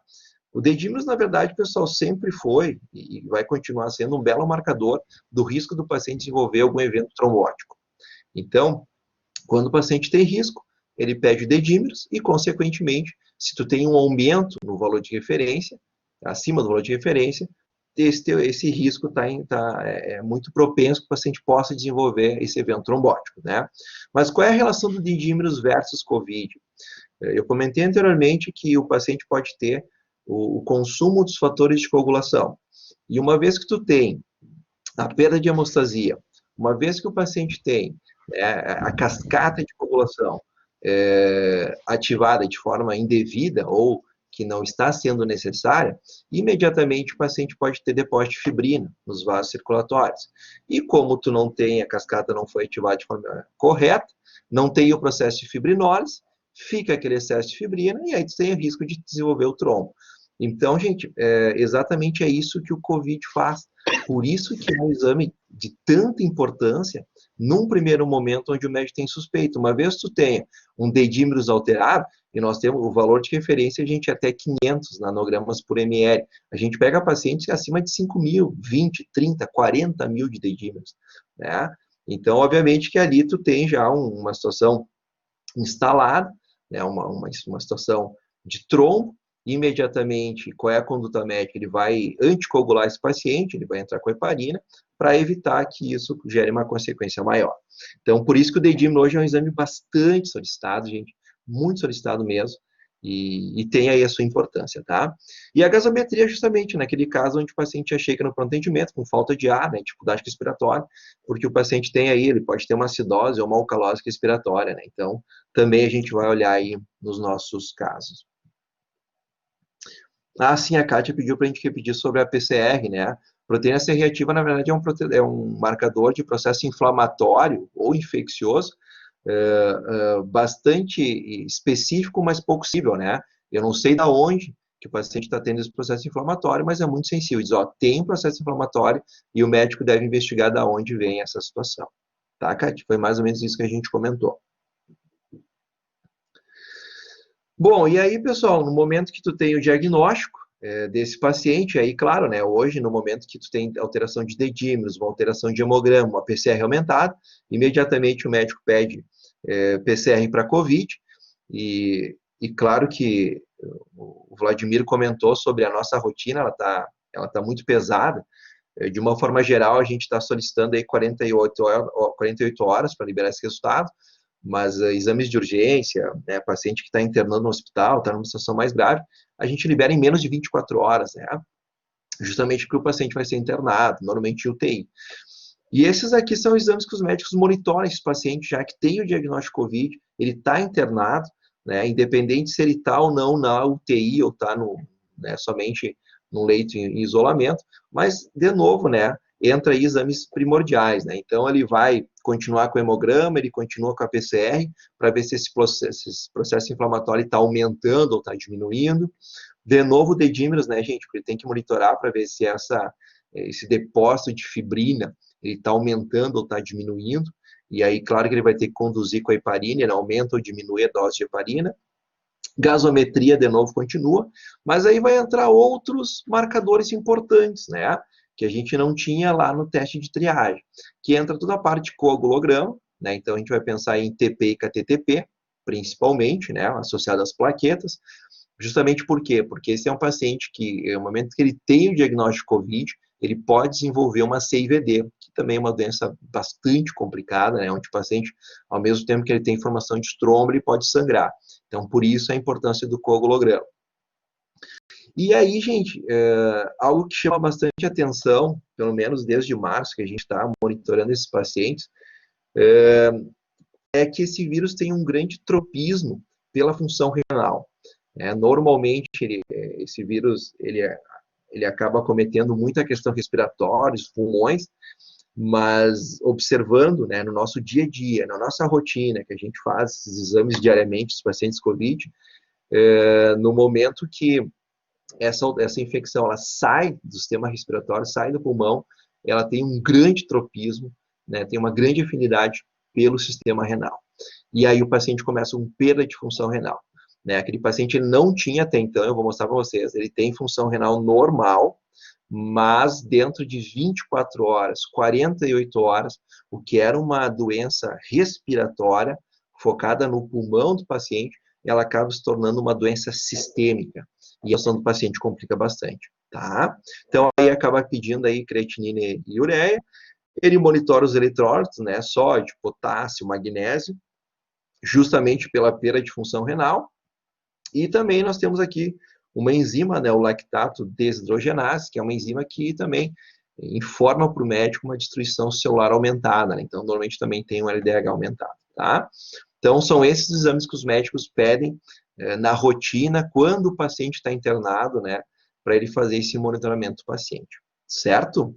o dedímeros, na verdade, pessoal, sempre foi e vai continuar sendo um belo marcador do risco do paciente desenvolver algum evento trombótico. Então, quando o paciente tem risco, ele pede o dedímeros e, consequentemente, se tu tem um aumento no valor de referência, acima do valor de referência, esse risco é muito propenso que o paciente possa desenvolver esse evento trombótico, né? Mas qual é a relação do dedímeros versus COVID? Eu comentei anteriormente que o paciente pode ter o consumo dos fatores de coagulação. E uma vez que tu tem a perda de hemostasia, Uma vez que o paciente tem a cascata de coagulação ativada de forma indevida ou que não está sendo necessária, imediatamente o paciente pode ter depósito de fibrina nos vasos circulatórios. E como tu não tem, a cascata não foi ativada de forma correta, não tem o processo de fibrinólise, fica aquele excesso de fibrina e aí tu tem o risco de desenvolver o trombo. Então, gente, exatamente é isso que o COVID faz. Por isso que é um exame de tanta importância num primeiro momento onde o médico tem suspeita. Uma vez tu tenha um dedímeros alterado, e nós temos o valor de referência, a gente até 500 nanogramas por ml. A gente pega pacientes acima de 5 mil, 20, 30, 40 mil de dedímeros, né? Então, obviamente que ali tu tem já uma situação instalada, né? uma situação de trombo. Imediatamente, qual é a conduta médica? Ele vai anticoagular esse paciente, ele vai entrar com heparina, para evitar que isso gere uma consequência maior. Então, por isso que o dedímero hoje é um exame bastante solicitado, gente, muito solicitado mesmo, e tem aí a sua importância, tá? E a gasometria, justamente, naquele caso onde o paciente já chega no pronto atendimento com falta de ar, né, dificuldade respiratória, porque o paciente tem aí, ele pode ter uma acidose ou uma alcalose respiratória, né? Então, também a gente vai olhar aí nos nossos casos. Ah, sim, a Kátia pediu para a gente repetir sobre a PCR, né? Proteína C reativa, na verdade, é um marcador de processo inflamatório ou infeccioso, bastante específico, mas pouco sensível, né? Eu não sei da onde que o paciente está tendo esse processo inflamatório, mas é muito sensível. Diz, ó, tem processo inflamatório e o médico deve investigar da onde vem essa situação. Tá, Kátia? Foi mais ou menos isso que a gente comentou. Bom, e aí, pessoal, no momento que tu tem o diagnóstico desse paciente, aí, claro, né, hoje, no momento que tu tem alteração de dedímeros, uma alteração de hemograma, uma PCR aumentada, imediatamente o médico pede PCR para COVID, e claro que o Vladimir comentou sobre a nossa rotina, ela tá muito pesada. De uma forma geral, a gente está solicitando aí 48 horas para liberar esse resultado, mas exames de urgência, né, paciente que está internando no hospital, está numa situação mais grave, a gente libera em menos de 24 horas, né? Justamente porque o paciente vai ser internado, normalmente em UTI. E esses aqui são exames que os médicos monitoram esse paciente, já que tem o diagnóstico COVID, ele está internado, né, independente se ele está ou não na UTI ou está somente no leito em isolamento, mas, de novo, né, entra aí exames primordiais, né? Então, ele vai continuar com o hemograma, ele continua com a PCR, para ver se esse processo inflamatório está aumentando ou está diminuindo. De novo, dedímeros, né, gente? Porque ele tem que monitorar para ver se esse depósito de fibrina ele está aumentando ou está diminuindo. E aí, claro que ele vai ter que conduzir com a heparina, ele aumenta ou diminui a dose de heparina. Gasometria, de novo, continua, mas aí vai entrar outros marcadores importantes, né? Que a gente não tinha lá no teste de triagem, que entra toda a parte de coagulograma, né? Então a gente vai pensar em TP e KTTP, principalmente, né? Associado às plaquetas. Justamente por quê? Porque esse é um paciente que, no momento que ele tem o diagnóstico de COVID, ele pode desenvolver uma CIVD, que também é uma doença bastante complicada, né? Onde o paciente, ao mesmo tempo que ele tem formação de trombo, ele pode sangrar. Então, por isso a importância do coagulograma. E aí, gente, algo que chama bastante atenção, pelo menos desde março, que a gente está monitorando esses pacientes, é que esse vírus tem um grande tropismo pela função renal. Normalmente, esse vírus ele acaba cometendo muita questão respiratória, os pulmões, mas observando, né, no nosso dia a dia, na nossa rotina, que a gente faz esses exames diariamente dos pacientes COVID, no momento que essa infecção ela sai do sistema respiratório, sai do pulmão, ela tem um grande tropismo, né, tem uma grande afinidade pelo sistema renal. E aí o paciente começa com perda de função renal. Né? Aquele paciente ele não tinha até então, eu vou mostrar para vocês, ele tem função renal normal, mas dentro de 24 horas, 48 horas, o que era uma doença respiratória, focada no pulmão do paciente, ela acaba se tornando uma doença sistêmica. E a situação do paciente complica bastante, tá? Então, aí acaba pedindo aí creatinina e ureia, ele monitora os eletrólitos, né, sódio, potássio, magnésio, justamente pela perda de função renal. E também nós temos aqui uma enzima, né, o lactato desidrogenase, que é uma enzima que também informa para o médico uma destruição celular aumentada, né? Então, normalmente também tem um LDH aumentado, tá? Então, são esses exames que os médicos pedem na rotina, quando o paciente está internado, né? Para ele fazer esse monitoramento do paciente, certo?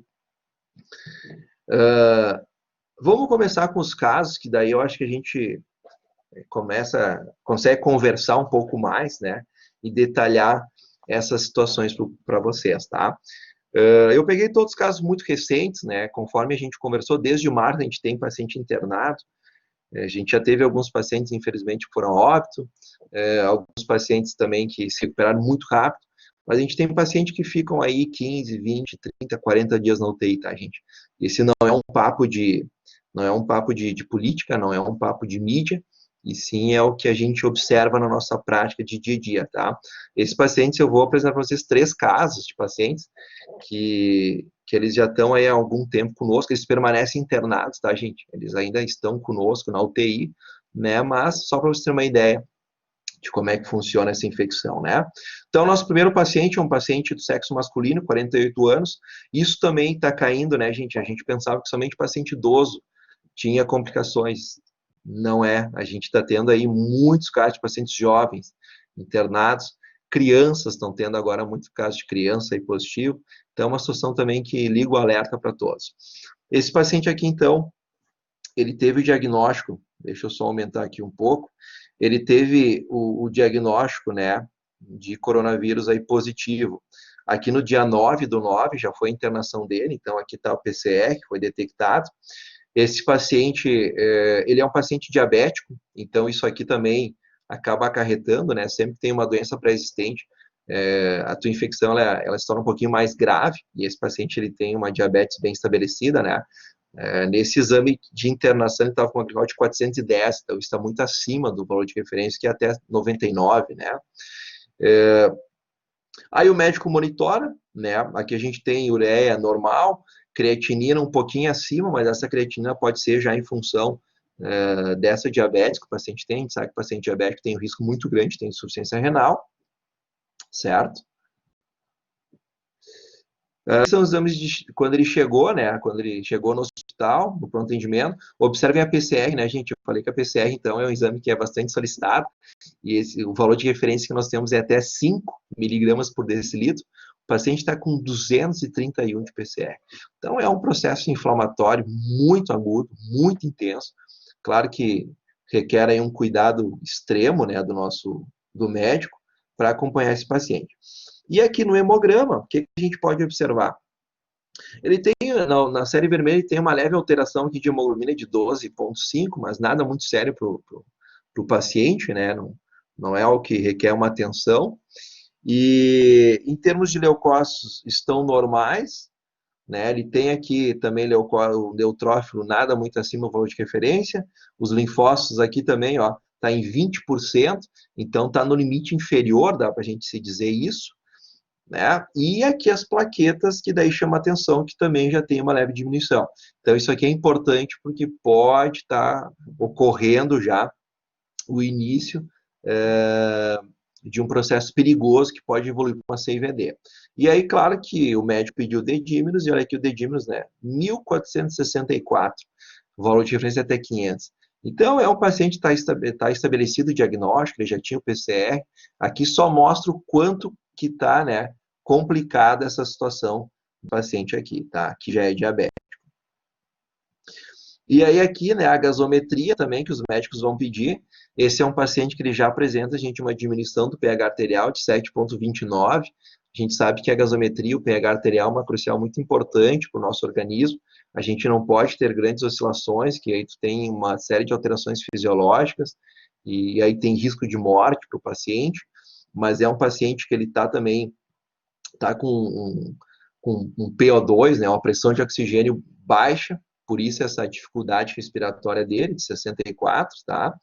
Vamos começar com os casos, que daí eu acho que a gente consegue conversar um pouco mais, né? E detalhar essas situações para vocês, tá? Eu peguei todos os casos muito recentes, né? Conforme a gente conversou, desde março a gente tem paciente internado. A gente já teve alguns pacientes, infelizmente, que foram a óbito, alguns pacientes também que se recuperaram muito rápido, mas a gente tem paciente que ficam aí 15, 20, 30, 40 dias na UTI, tá, gente? Esse não é um papo de política, não é um papo de mídia, e sim é o que a gente observa na nossa prática de dia a dia, tá? Esses pacientes, eu vou apresentar para vocês 3 casos de pacientes que eles já estão aí há algum tempo conosco, eles permanecem internados, tá, gente? Eles ainda estão conosco na UTI, né? Mas só para vocês terem uma ideia de como é que funciona essa infecção, né? Então, nosso primeiro paciente é um paciente do sexo masculino, 48 anos. Isso também está caindo, né, gente? A gente pensava que somente paciente idoso tinha complicações. Não é. A gente está tendo aí muitos casos de pacientes jovens internados. Crianças estão tendo agora muitos casos de criança aí positivo. Então, é uma situação também que liga o alerta para todos. Esse paciente aqui, então, ele teve o diagnóstico, deixa eu só aumentar aqui um pouco, ele teve o diagnóstico, né, de coronavírus aí positivo. Aqui no dia 9/9 já foi a internação dele, então aqui está o PCR, que foi detectado. Esse paciente, ele é um paciente diabético, então isso aqui também acaba acarretando, né, sempre que tem uma doença pré-existente, a tua infecção, ela se torna um pouquinho mais grave, e esse paciente, ele tem uma diabetes bem estabelecida, né, nesse exame de internação, ele estava com uma glicose de 410, então está muito acima do valor de referência, que é até 99, né? Aí o médico monitora, né? Aqui a gente tem ureia normal, creatinina um pouquinho acima, mas essa creatinina pode ser já em função dessa diabetes que o paciente tem. A gente sabe que o paciente diabético tem um risco muito grande, tem insuficiência renal, certo? São os exames de quando ele chegou, né? Quando ele chegou no hospital, no pronto atendimento. Observem a PCR, né, gente? Eu falei que a PCR, então, é um exame que é bastante solicitado. E o valor de referência que nós temos é até 5 miligramas por decilitro. O paciente está com 231 de PCR. Então, é um processo inflamatório muito agudo, muito intenso. Claro que requer aí um cuidado extremo, né, do médico para acompanhar esse paciente. E aqui no hemograma, o que a gente pode observar? Ele tem, na série vermelha, ele tem uma leve alteração aqui de hemoglobina de 12,5, mas nada muito sério para o paciente, né? Não é algo que requer uma atenção. E em termos de leucócitos, estão normais, né? Ele tem aqui também o neutrófilo nada muito acima do valor de referência. Os linfócitos aqui também, ó, está em 20%, então está no limite inferior, dá para a gente se dizer isso. Né? E aqui as plaquetas, que daí chama atenção, que também já tem uma leve diminuição. Então, isso aqui é importante porque pode estar ocorrendo já o início de um processo perigoso que pode evoluir para uma CIVD. E aí, claro que o médico pediu o dedímeros, e olha aqui o dedímeros, né? 1464, o valor de referência é até 500. Então, é um paciente que está estabelecido o diagnóstico, ele já tinha o PCR, aqui só mostra o quanto que está, né, complicada essa situação do paciente aqui, tá? Que já é diabético. E aí aqui, né, a gasometria também, que os médicos vão pedir. Esse é um paciente que ele já apresenta, gente, uma diminuição do pH arterial de 7,29. A gente sabe que a gasometria, o pH arterial, é uma crucial muito importante para o nosso organismo. A gente não pode ter grandes oscilações, que aí tu tem uma série de alterações fisiológicas, e aí tem risco de morte para o paciente. Mas é um paciente que ele está também com um PO2, né, uma pressão de oxigênio baixa, por isso essa dificuldade respiratória dele, de 64, tá?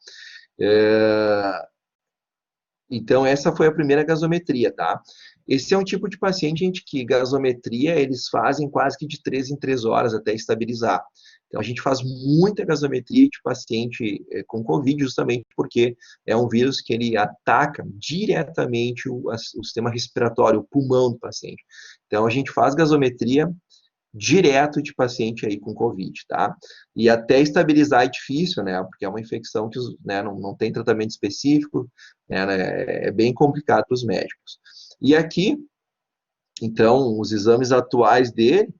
Então, essa foi a primeira gasometria, tá? Esse é um tipo de paciente, gente, que gasometria eles fazem quase que de 3 em 3 horas até estabilizar. Então, a gente faz muita gasometria de paciente com Covid, justamente porque é um vírus que ele ataca diretamente o sistema respiratório, o pulmão do paciente. Então, a gente faz gasometria direto de paciente aí com Covid, tá? E até estabilizar é difícil, né? Porque é uma infecção que, né, não tem tratamento específico, né? É bem complicado para os médicos. E aqui, então, os exames atuais dele,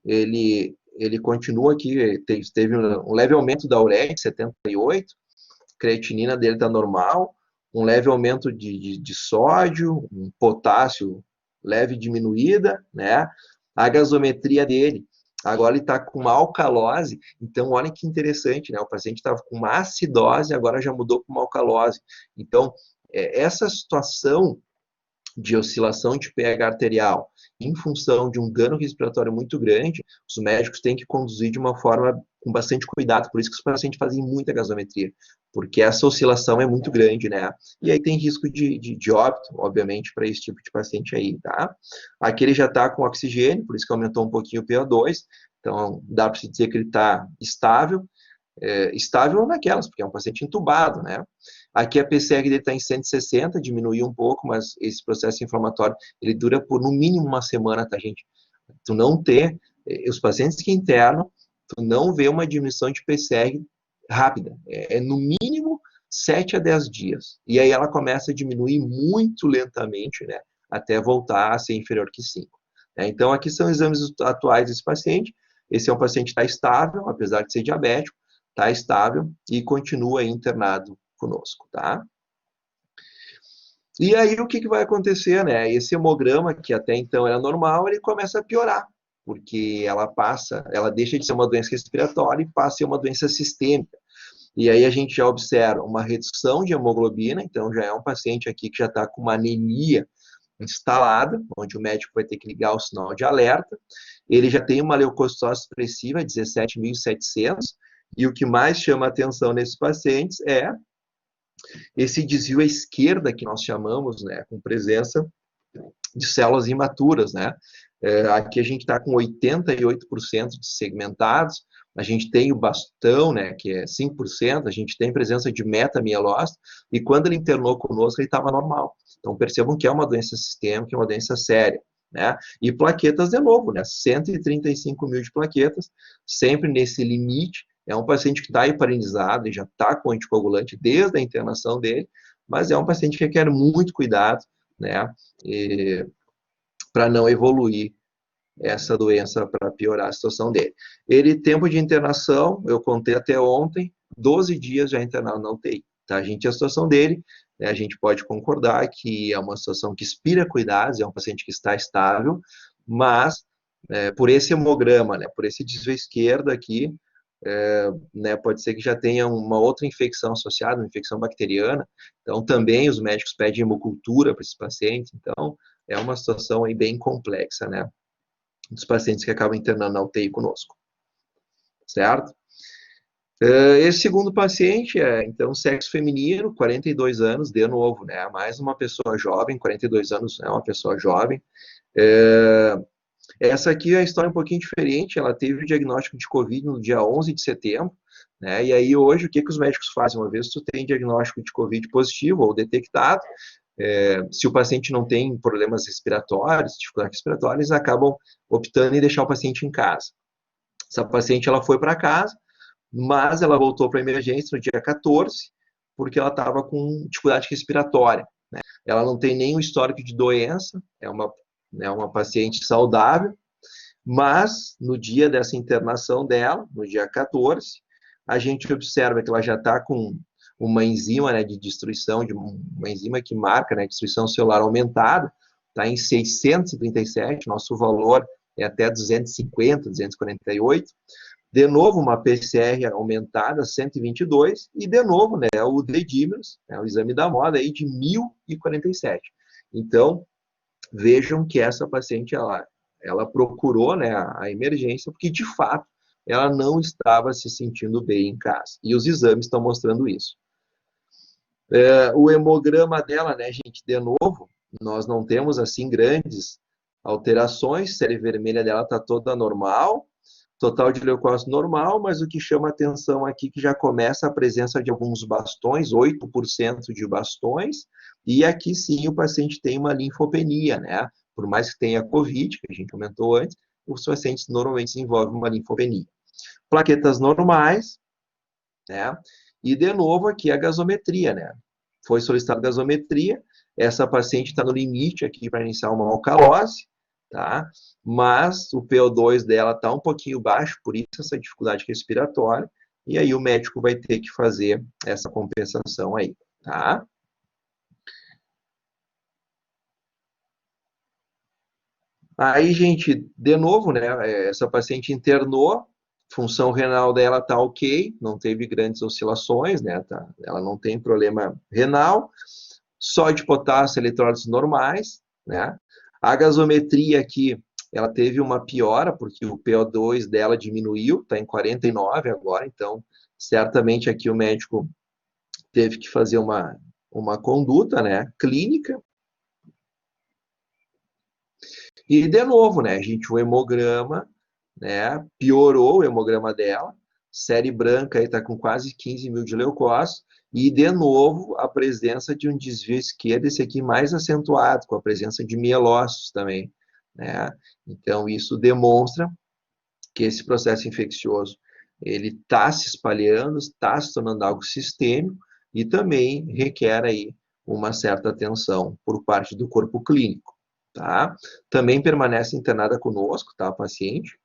ele continua aqui, teve um leve aumento da ureia, 78, a creatinina dele está normal, um leve aumento de sódio, um potássio leve diminuída, né? A gasometria dele, agora ele está com uma alcalose, então olha que interessante, né? O paciente estava com uma acidose, agora já mudou para uma alcalose. Então, essa situação de oscilação de pH arterial em função de um dano respiratório muito grande, os médicos têm que conduzir de uma forma com bastante cuidado, por isso que os pacientes fazem muita gasometria, porque essa oscilação é muito grande, né? E aí tem risco de óbito, obviamente, para esse tipo de paciente aí, tá? Aqui ele já está com oxigênio, por isso que aumentou um pouquinho o PO2, então dá para se dizer que ele está estável, estável naquelas, porque é um paciente entubado, né? Aqui a PCR dele está em 160, diminuiu um pouco, mas esse processo inflamatório, ele dura por no mínimo uma semana, tá, gente? Tu não ter, os pacientes que internam, tu não vê uma diminuição de PCR rápida, no mínimo 7 a 10 dias. E aí ela começa a diminuir muito lentamente, né? Até voltar a ser inferior que 5. Então aqui são exames atuais desse paciente. Esse é um paciente que está estável, apesar de ser diabético, está estável e continua internado conosco, tá? E aí o que vai acontecer, né? Esse hemograma, que até então era normal, ele começa a piorar, porque ela deixa de ser uma doença respiratória e passa a ser uma doença sistêmica. E aí a gente já observa uma redução de hemoglobina, então já é um paciente aqui que já está com uma anemia instalada, onde o médico vai ter que ligar o sinal de alerta. Ele já tem uma leucocitose expressiva, 17.700, e o que mais chama a atenção nesses pacientes é esse desvio à esquerda que nós chamamos, né, com presença de células imaturas, né? Aqui a gente está com 88% de segmentados, a gente tem o bastão, né, que é 5%, a gente tem presença de metamielócito, e quando ele internou conosco, ele estava normal. Então percebam que é uma doença sistêmica, é uma doença séria, né? E plaquetas de novo, né? 135 mil de plaquetas, sempre nesse limite. É um paciente que está hiparinizado e já está com anticoagulante desde a internação dele, mas é um paciente que requer muito cuidado, né? Para não evoluir essa doença, para piorar a situação dele. Ele, tempo de internação, eu contei até ontem, 12 dias já internado na UTI. Tá? A situação dele, né, a gente pode concordar que é uma situação que inspira cuidados, é um paciente que está estável, mas por esse hemograma, né, por esse desvio esquerdo aqui, né, pode ser que já tenha uma outra infecção associada, uma infecção bacteriana, então também os médicos pedem hemocultura para esses pacientes, então é uma situação aí bem complexa, né, dos pacientes que acabam internando na UTI conosco, certo? Esse segundo paciente é, então, sexo feminino, 42 anos, de novo, né, mais uma pessoa jovem, 42 anos é uma pessoa jovem. Essa aqui é a história um pouquinho diferente, ela teve o diagnóstico de Covid no dia 11 de setembro, né, e aí hoje o que os médicos fazem? Uma vez que tu tem diagnóstico de Covid positivo ou detectado, se o paciente não tem problemas respiratórios, dificuldades respiratórias, acabam optando em deixar o paciente em casa. Essa paciente ela foi para casa, mas ela voltou para a emergência no dia 14, porque ela estava com dificuldade respiratória. Né? Ela não tem nenhum histórico de doença, é uma paciente saudável, mas no dia dessa internação dela, no dia 14, a gente observa que ela já está com uma enzima, né, de destruição, uma enzima que marca, né, destruição celular aumentada, está em 637, nosso valor é até 250, 248. De novo, uma PCR aumentada, 122, e de novo, né, o dedímeros, né, o exame da moda, aí de 1047. Então, vejam que essa paciente, ela procurou, né, a emergência, porque de fato ela não estava se sentindo bem em casa. E os exames estão mostrando isso. O hemograma dela, né, gente, de novo, nós não temos assim grandes alterações, a série vermelha dela está toda normal, total de leucócitos normal, mas o que chama atenção aqui é que já começa a presença de alguns bastões, 8% de bastões, e aqui sim o paciente tem uma linfopenia, né? Por mais que tenha Covid, que a gente comentou antes, os pacientes normalmente desenvolvem uma linfopenia. Plaquetas normais, né? E de novo aqui a gasometria, né? Foi solicitada a gasometria, essa paciente está no limite aqui para iniciar uma alcalose, tá? Mas o PO2 dela está um pouquinho baixo, por isso essa dificuldade respiratória, e aí o médico vai ter que fazer essa compensação aí, tá? Aí, gente, de novo, né, essa paciente internou, função renal dela tá ok, não teve grandes oscilações, né, tá, ela não tem problema renal, sódio, potássio, eletrólitos normais, né, a gasometria aqui, ela teve uma piora, porque o PO2 dela diminuiu, tá em 49 agora, então, certamente aqui o médico teve que fazer uma conduta, né, clínica. E, de novo, né, gente, o hemograma, né, piorou o hemograma dela, série branca aí está com quase 15 mil de leucócitos, e, de novo, a presença de um desvio esquerdo, esse aqui mais acentuado, com a presença de mielócitos também, né? Então, isso demonstra que esse processo infeccioso, ele está se espalhando, está se tornando algo sistêmico, e também requer aí uma certa atenção por parte do corpo clínico. Tá? Também permanece internada conosco, tá, a paciente.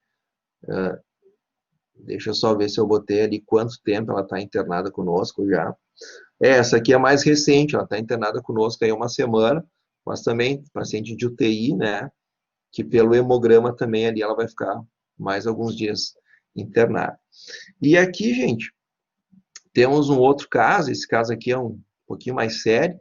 Deixa eu só ver se eu botei ali quanto tempo ela está internada conosco já. Essa aqui é a mais recente, ela está internada conosco aí uma semana, mas também paciente de UTI, né, que pelo hemograma também ali ela vai ficar mais alguns dias internada. E aqui, gente, temos um outro caso, esse caso aqui é um pouquinho mais sério,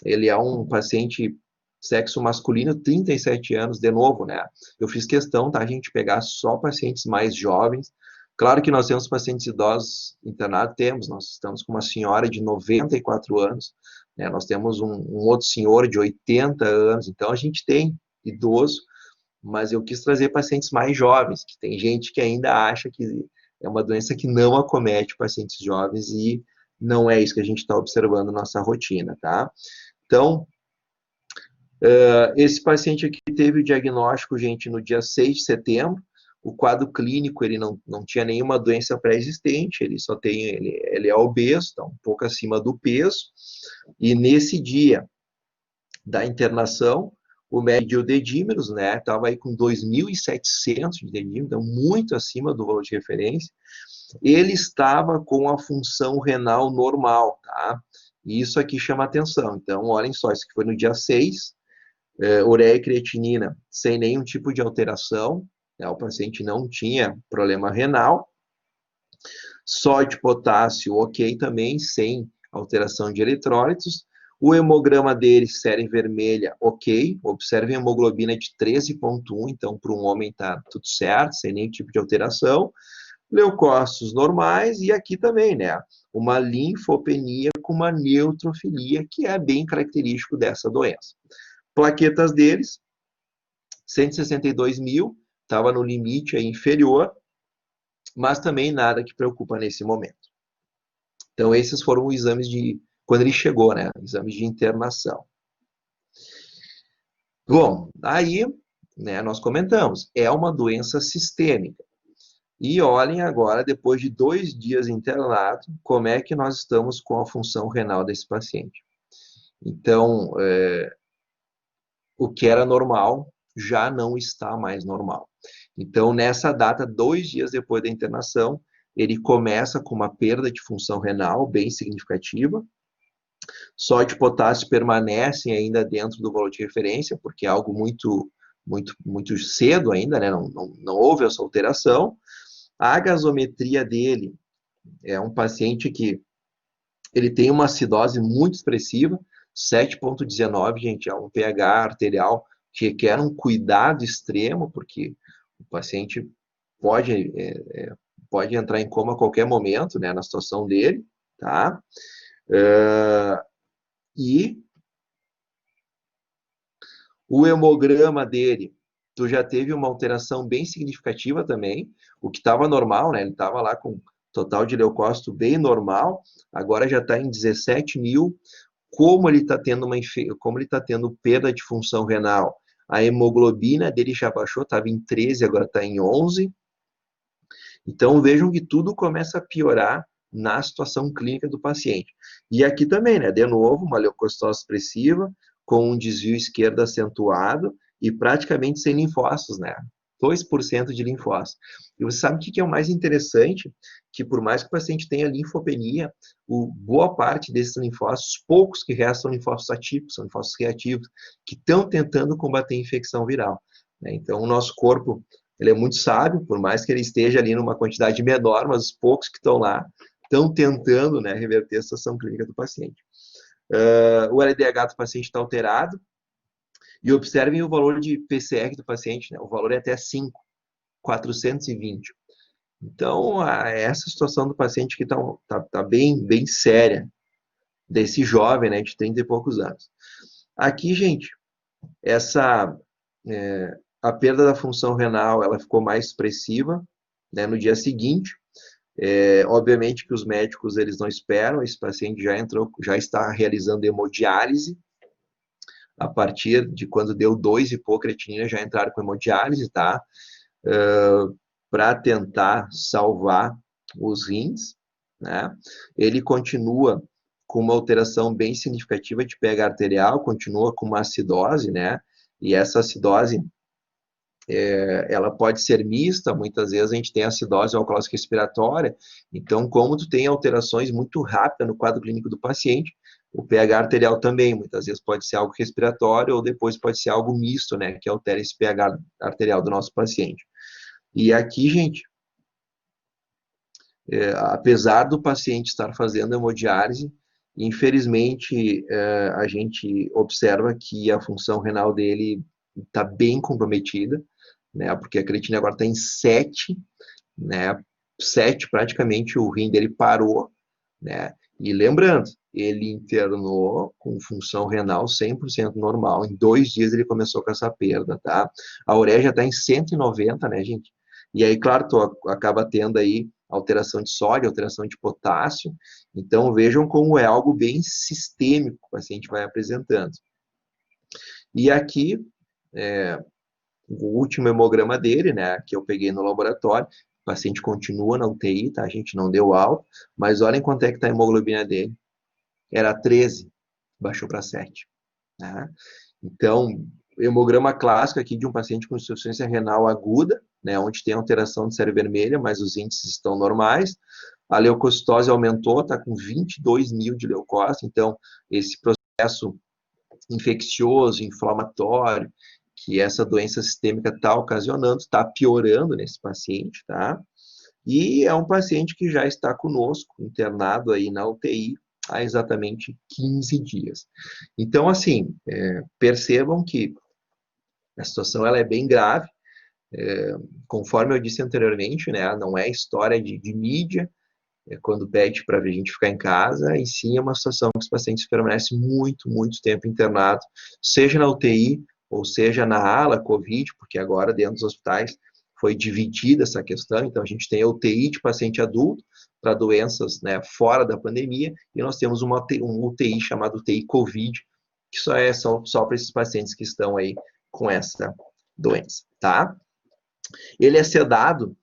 ele é um paciente sexo masculino, 37 anos, de novo, né? Eu fiz questão, tá, a gente pegar só pacientes mais jovens. Claro que nós temos pacientes idosos internados, nós estamos com uma senhora de 94 anos, né? Nós temos um outro senhor de 80 anos, então a gente tem idoso, mas eu quis trazer pacientes mais jovens, que tem gente que ainda acha que é uma doença que não acomete pacientes jovens e não é isso que a gente está observando na nossa rotina, tá? Então, esse paciente aqui teve o diagnóstico, gente, no dia 6 de setembro. O quadro clínico, ele não tinha nenhuma doença pré-existente, ele é obeso, está um pouco acima do peso. E nesse dia da internação, o médio dedímeros, né, estava aí com 2.700 de dedímeros, então muito acima do valor de referência. Ele estava com a função renal normal, tá? E isso aqui chama atenção. Então, olhem só, isso aqui foi no dia 6, ureia e creatinina sem nenhum tipo de alteração, né? O paciente não tinha problema renal, sódio, potássio, ok também, sem alteração de eletrólitos, o hemograma dele, série vermelha, ok, observem a hemoglobina de 13,1, então para um homem está tudo certo, sem nenhum tipo de alteração, leucócitos normais, e aqui também, né, uma linfopenia com uma neutrofilia, que é bem característico dessa doença. Plaquetas deles, 162 mil, estava no limite aí inferior, mas também nada que preocupa nesse momento. Então, esses foram os exames de, quando ele chegou, né, exames de internação. Bom, aí, né, nós comentamos, é uma doença sistêmica. E olhem agora, depois de 2 dias internado, como é que nós estamos com a função renal desse paciente. Então, o que era normal já não está mais normal. Então, nessa data, 2 dias depois da internação, ele começa com uma perda de função renal bem significativa. Sódio e potássio permanecem ainda dentro do valor de referência, porque é algo muito cedo ainda, né? Não houve essa alteração. A gasometria dele é um paciente que ele tem uma acidose muito expressiva, 7,19, gente, é um pH arterial que requer um cuidado extremo, porque o paciente pode entrar em coma a qualquer momento, né, na situação dele, tá? E o hemograma dele, tu já teve uma alteração bem significativa também, o que estava normal, né, ele estava lá com total de leucócito bem normal, agora já está em 17 mil, como ele está tendo perda de função renal, A hemoglobina dele já baixou, estava em 13, agora está em 11. Então, vejam que tudo começa a piorar na situação clínica do paciente. E aqui também, né, de novo, uma leucocitose expressiva, com um desvio esquerdo acentuado e praticamente sem linfócitos, né? 2% de linfócitos. E você sabe o que é o mais interessante? Que por mais que o paciente tenha linfopenia, boa parte desses linfócitos, poucos que restam são linfócitos atípicos, são linfócitos reativos, que estão tentando combater a infecção viral, né? Então, o nosso corpo, ele é muito sábio, por mais que ele esteja ali numa quantidade menor, mas os poucos que estão lá estão tentando, né, reverter a situação clínica do paciente. O LDH do paciente está alterado, e observem o valor de PCR do paciente, né? O valor é até 5, 420. Então, essa situação do paciente que tá bem, bem séria, desse jovem, né, de 30 e poucos anos. Aqui, gente, a perda da função renal, ela ficou mais expressiva, né, no dia seguinte. Obviamente que os médicos, eles não esperam, esse paciente já está realizando hemodiálise. A partir de quando deu 2 hipocreatinina, já entraram com hemodiálise, tá? Para tentar salvar os rins, né? Ele continua com uma alteração bem significativa de pH arterial, continua com uma acidose, né? E essa acidose, ela pode ser mista, muitas vezes a gente tem acidose alcoólica respiratória, então como tu tem alterações muito rápidas no quadro clínico do paciente, o pH arterial também, muitas vezes pode ser algo respiratório ou depois pode ser algo misto, né, que altera esse pH arterial do nosso paciente. E aqui, gente, apesar do paciente estar fazendo hemodiálise, infelizmente a gente observa que a função renal dele está bem comprometida, né, porque a creatina agora está em 7, né, 7 praticamente o rim dele parou, né, e lembrando, ele internou com função renal 100% normal, em 2 dias ele começou com essa perda, tá? A ureia já está em 190, né, gente? E aí, claro, tu acaba tendo aí alteração de sódio, alteração de potássio, então vejam como é algo bem sistêmico que o paciente vai apresentando. E aqui, o último hemograma dele, né, que eu peguei no laboratório, o paciente continua na UTI, tá? A gente não deu alta, mas olhem quanto é que está a hemoglobina dele. Era 13, baixou para 7. Né? Então, hemograma clássico aqui de um paciente com insuficiência renal aguda, né, onde tem alteração de série vermelha, mas os índices estão normais. A leucocitose aumentou, está com 22 mil de leucócito, então esse processo infeccioso, inflamatório, que essa doença sistêmica está ocasionando, está piorando nesse paciente, tá? E é um paciente que já está conosco, internado aí na UTI, há exatamente 15 dias. Então, assim, percebam que a situação ela é bem grave, conforme eu disse anteriormente, né, não é história de mídia, quando pede para a gente ficar em casa, e sim é uma situação que os pacientes permanecem muito, muito tempo internados, seja na UTI, ou seja na ala COVID, porque agora dentro dos hospitais foi dividida essa questão, então a gente tem a UTI de paciente adulto, para doenças, né, fora da pandemia, e nós temos um UTI chamado UTI COVID, que só para esses pacientes que estão aí com essa doença, tá? Ele é sedado.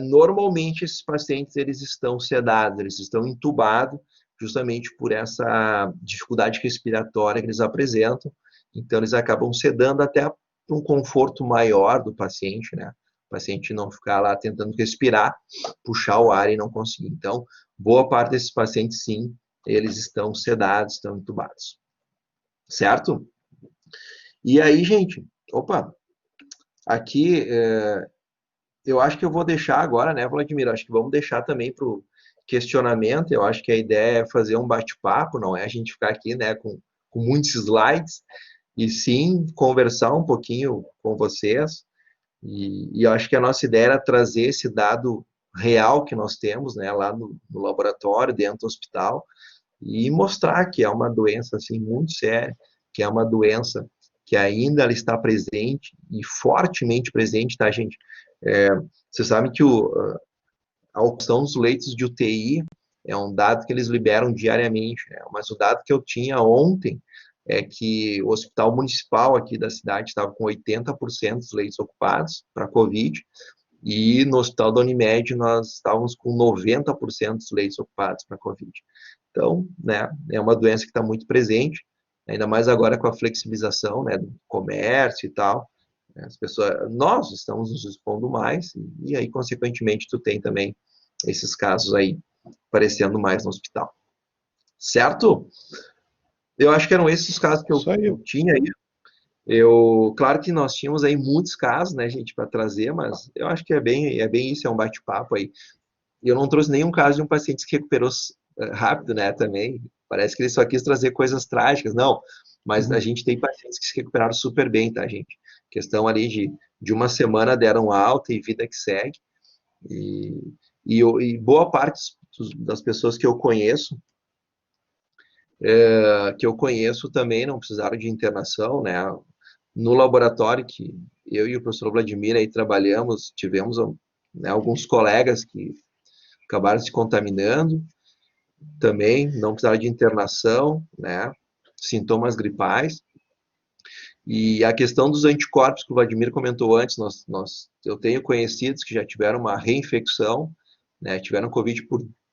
Normalmente esses pacientes eles estão sedados, eles estão entubados justamente por essa dificuldade respiratória que eles apresentam, então eles acabam sedando até para um conforto maior do paciente, né? O paciente não ficar lá tentando respirar, puxar o ar e não conseguir. Então, boa parte desses pacientes, sim, eles estão sedados, estão entubados. Certo? E aí, gente, aqui eu acho que eu vou deixar agora, né, Vladimir? Acho que vamos deixar também para o questionamento. Eu acho que a ideia é fazer um bate-papo, não é a gente ficar aqui, né, com muitos slides, e sim conversar um pouquinho com vocês. E eu acho que a nossa ideia era trazer esse dado real que nós temos, né, lá no laboratório, dentro do hospital, e mostrar que é uma doença assim muito séria, que é uma doença que ainda ela está presente e fortemente presente, tá, gente? Vocês sabem que a opção dos leitos de UTI é um dado que eles liberam diariamente, né? Mas o dado que eu tinha ontem é que o hospital municipal aqui da cidade estava com 80% dos leitos ocupados para Covid, e no hospital da Unimed nós estávamos com 90% dos leitos ocupados para Covid. Então, né, é uma doença que está muito presente, ainda mais agora com a flexibilização, né, do comércio e tal. As pessoas, nós estamos nos expondo mais, e aí, consequentemente, tu tem também esses casos aí aparecendo mais no hospital. Certo? Eu acho que eram esses os casos que eu tinha aí. Claro que nós tínhamos aí muitos casos, né, gente, para trazer, mas eu acho que é bem isso, é um bate-papo aí. Eu não trouxe nenhum caso de um paciente que recuperou rápido, né, também. Parece que ele só quis trazer coisas trágicas, não. Mas a gente tem pacientes que se recuperaram super bem, tá, gente? Questão ali de uma semana deram alta e vida que segue. E boa parte das pessoas que eu conheço também não precisaram de internação, né? No laboratório que eu e o professor Vladimir aí trabalhamos, tivemos, né, alguns colegas que acabaram se contaminando, também não precisaram de internação, né? Sintomas gripais. E a questão dos anticorpos que o Vladimir comentou antes, eu tenho conhecidos que já tiveram uma reinfecção, né? Tiveram Covid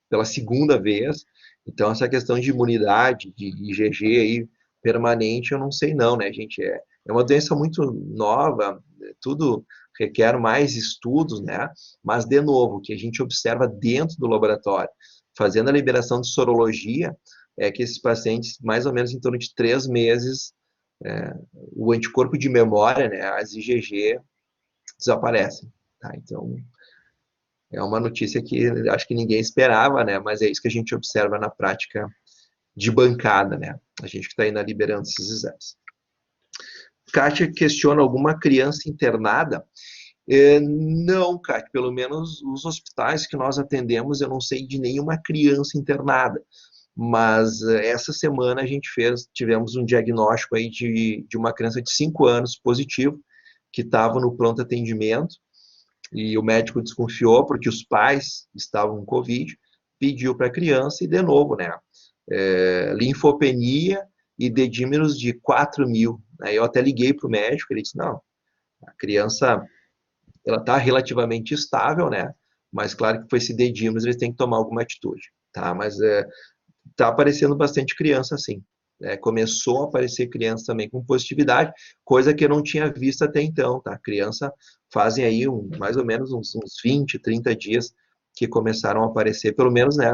pela segunda vez. Então, essa questão de imunidade, de IgG aí permanente, eu não sei não, né, gente? É uma doença muito nova, tudo requer mais estudos, né? Mas, de novo, o que a gente observa dentro do laboratório, fazendo a liberação de sorologia, é que esses pacientes, mais ou menos em torno de 3 meses, o anticorpo de memória, né, as IgG, desaparecem. Tá? Então, é uma notícia que acho que ninguém esperava, né? Mas é isso que a gente observa na prática de bancada, né? A gente que está aí liberando esses exames. Kátia questiona alguma criança internada? Não, Kátia, pelo menos os hospitais que nós atendemos, eu não sei de nenhuma criança internada. Mas essa semana tivemos um diagnóstico aí de uma criança de 5 anos positivo, que estava no pronto atendimento, e o médico desconfiou porque os pais estavam com Covid, pediu para a criança e, de novo, né, linfopenia e dedímeros de 4.000. Aí eu até liguei para o médico, ele disse, não, a criança ela está relativamente estável, né, mas claro que com esse dedímeros eles têm que tomar alguma atitude, tá? Mas está aparecendo bastante criança, assim. Começou a aparecer criança também com positividade, coisa que eu não tinha visto até então, tá? Criança fazem aí mais ou menos uns 20, 30 dias que começaram a aparecer, pelo menos, né,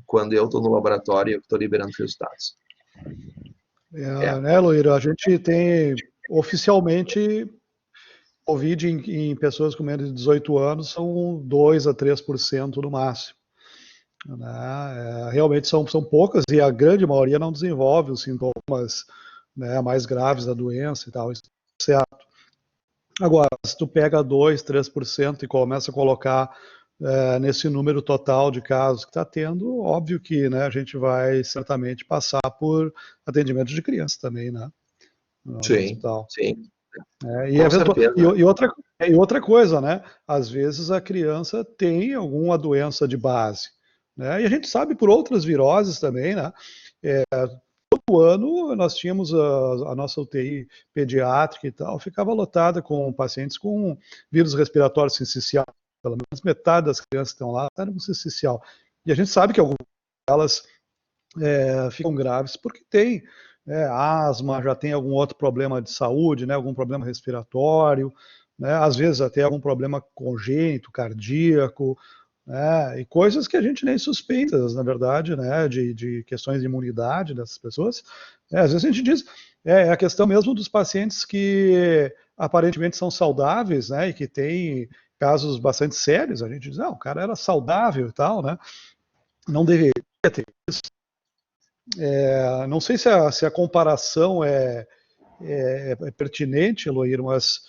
quando eu estou no laboratório e eu estou liberando os resultados. Né, Loíra, a gente tem oficialmente Covid em pessoas com menos de 18 anos são 2 a 3% no máximo. Né? Realmente são poucas e a grande maioria não desenvolve os sintomas, né, mais graves da doença e tal, isso é certo. Agora, se tu pega 2, 3% e começa a colocar nesse número total de casos que está tendo, óbvio que, né, a gente vai certamente passar por atendimento de criança também, né? No hospital. Sim. E outra coisa, né? Às vezes a criança tem alguma doença de base, né? E a gente sabe por outras viroses também, né? Todo ano nós tínhamos a nossa UTI pediátrica e tal, ficava lotada com pacientes com vírus respiratório sincicial. Pelo menos metade das crianças que estão lá estão com sincicial. E a gente sabe que algumas delas ficam graves porque tem asma, já tem algum outro problema de saúde, né, algum problema respiratório, né, às vezes até algum problema congênito, cardíaco, né, e coisas que a gente nem suspeita, na verdade, né, de questões de imunidade dessas pessoas. Às vezes a gente diz, a questão mesmo dos pacientes que aparentemente são saudáveis, né, e que têm casos bastante sérios, a gente diz, o cara era saudável e tal, né, não deveria ter isso. Não sei se a comparação é pertinente, Eloir, mas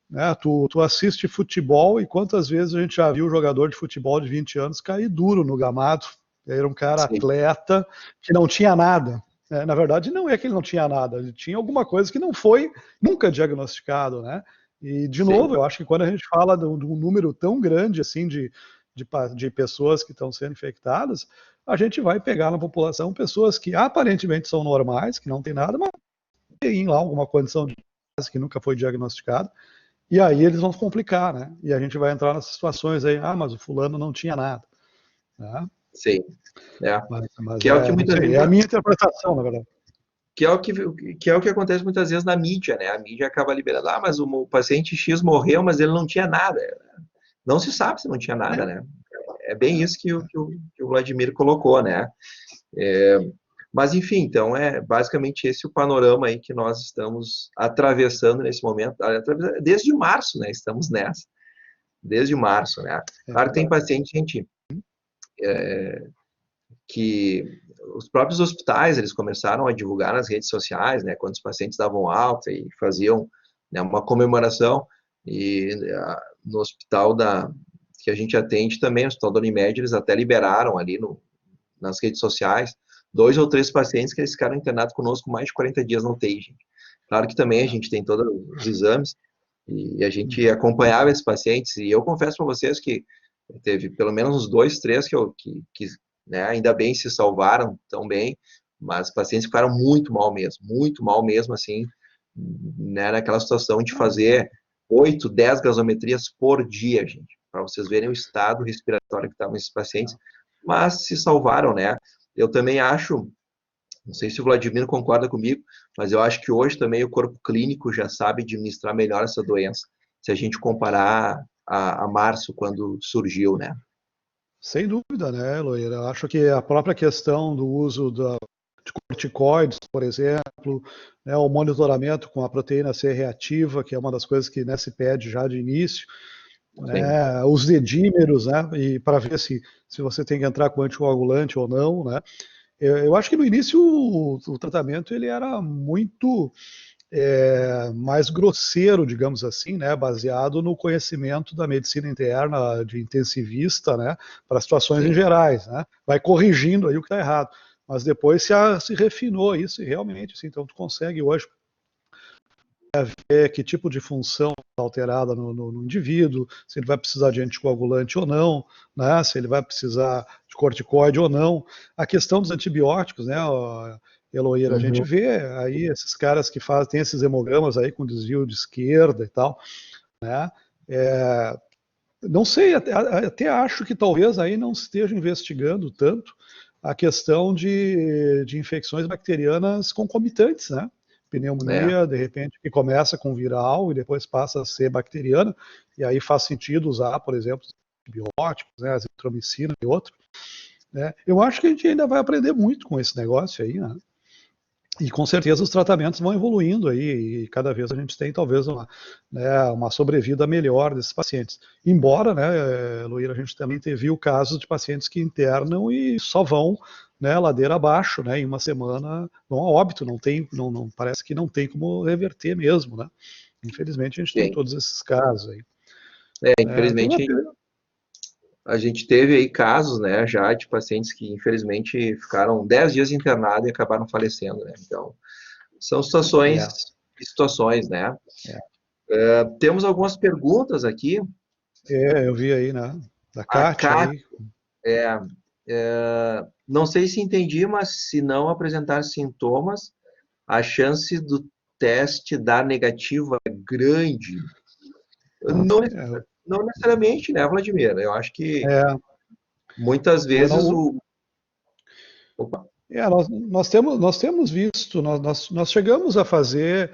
né, tu assiste futebol e quantas vezes a gente já viu jogador de futebol de 20 anos cair duro no gramado? Era um cara atleta que não tinha nada. Na verdade, não é que ele não tinha nada, ele tinha alguma coisa que não foi nunca diagnosticado, né? E, de novo, eu acho que quando a gente fala de um número tão grande assim de pessoas que estão sendo infectadas, a gente vai pegar na população pessoas que aparentemente são normais, que não tem nada, mas em lá alguma condição de base que nunca foi diagnosticada, e aí eles vão complicar, né? E a gente vai entrar nessas situações aí, mas o fulano não tinha nada, né? Sim, é. Mas Que é o que não muitas sei, vezes é a minha interpretação, na verdade. que acontece muitas vezes na mídia, né? A mídia acaba liberando, mas o paciente X morreu, mas ele não tinha nada. Não se sabe se não tinha nada, né? É bem isso que o Vladimir colocou, né? Mas, enfim, então é basicamente esse o panorama aí que nós estamos atravessando nesse momento. Desde março, né? Estamos nessa. Desde março, né? Claro, tem paciente, gente, que os próprios hospitais, eles começaram a divulgar nas redes sociais, né? Quando os pacientes davam alta e faziam, né, uma comemoração. E no hospital que a gente atende também, o Hospital da Unimed, eles até liberaram ali nas redes sociais 2 ou 3 pacientes que eles ficaram internados conosco mais de 40 dias no UTI, gente. Claro que também a gente tem todos os exames e a gente acompanhava esses pacientes, e eu confesso para vocês que teve pelo menos uns 2, 3 que né, ainda bem se salvaram tão bem, mas os pacientes ficaram muito mal mesmo, assim, né, naquela situação de fazer 8, 10 gasometrias por dia, gente, para vocês verem o estado respiratório que estavam esses pacientes, mas se salvaram, né? Eu também acho, não sei se o Vladimir concorda comigo, mas eu acho que hoje também o corpo clínico já sabe administrar melhor essa doença, se a gente comparar a março, quando surgiu, né? Sem dúvida, né, Loira? Eu acho que a própria questão do uso de corticoides, por exemplo, né, o monitoramento com a proteína C reativa, que é uma das coisas que, né, se pede já de início, Sim. né, os dedímeros, né, e para ver se você tem que entrar com anticoagulante ou não, né. Eu acho que no início o tratamento ele era muito mais grosseiro, digamos assim, né, baseado no conhecimento da medicina interna de intensivista, né, para situações em Sim. gerais, né, vai corrigindo aí o que está errado, mas depois se refinou isso e realmente, assim, então tu consegue hoje ver que tipo de função está alterada no indivíduo, se ele vai precisar de anticoagulante ou não, né, se ele vai precisar de corticoide ou não. A questão dos antibióticos, né, Eloíra, a gente Uhum. vê aí esses caras que fazem, tem esses hemogramas aí com desvio de esquerda e tal, né, não sei, até acho que talvez aí não esteja investigando tanto a questão de infecções bacterianas concomitantes, né? É, Pneumonia, de repente, que começa com viral e depois passa a ser bacteriana, e aí faz sentido usar, por exemplo, antibióticos, né, azitromicina e outros. Né? Eu acho que a gente ainda vai aprender muito com esse negócio aí, né? E com certeza os tratamentos vão evoluindo aí, e cada vez a gente tem talvez uma sobrevida melhor desses pacientes. Embora, né, Luíra, a gente também viu casos de pacientes que internam e só vão, né, ladeira abaixo, né, em uma semana vão a óbito, parece que não tem como reverter mesmo, né? Infelizmente a gente tem sim. todos esses casos aí. Tem uma. Infelizmente a gente teve aí casos, né, já de pacientes que infelizmente ficaram 10 dias internados e acabaram falecendo, né? Então, são situações É, e situações, né? é, Temos algumas perguntas aqui. eu vi aí, né, da A Kátia Kátia, aí. não sei se entendi, mas se não apresentar sintomas, a chance do teste dar negativo é grande. Não, É, não necessariamente, né, Vladimir? Eu acho que é, muitas vezes não, Opa, nós temos visto, nós chegamos a fazer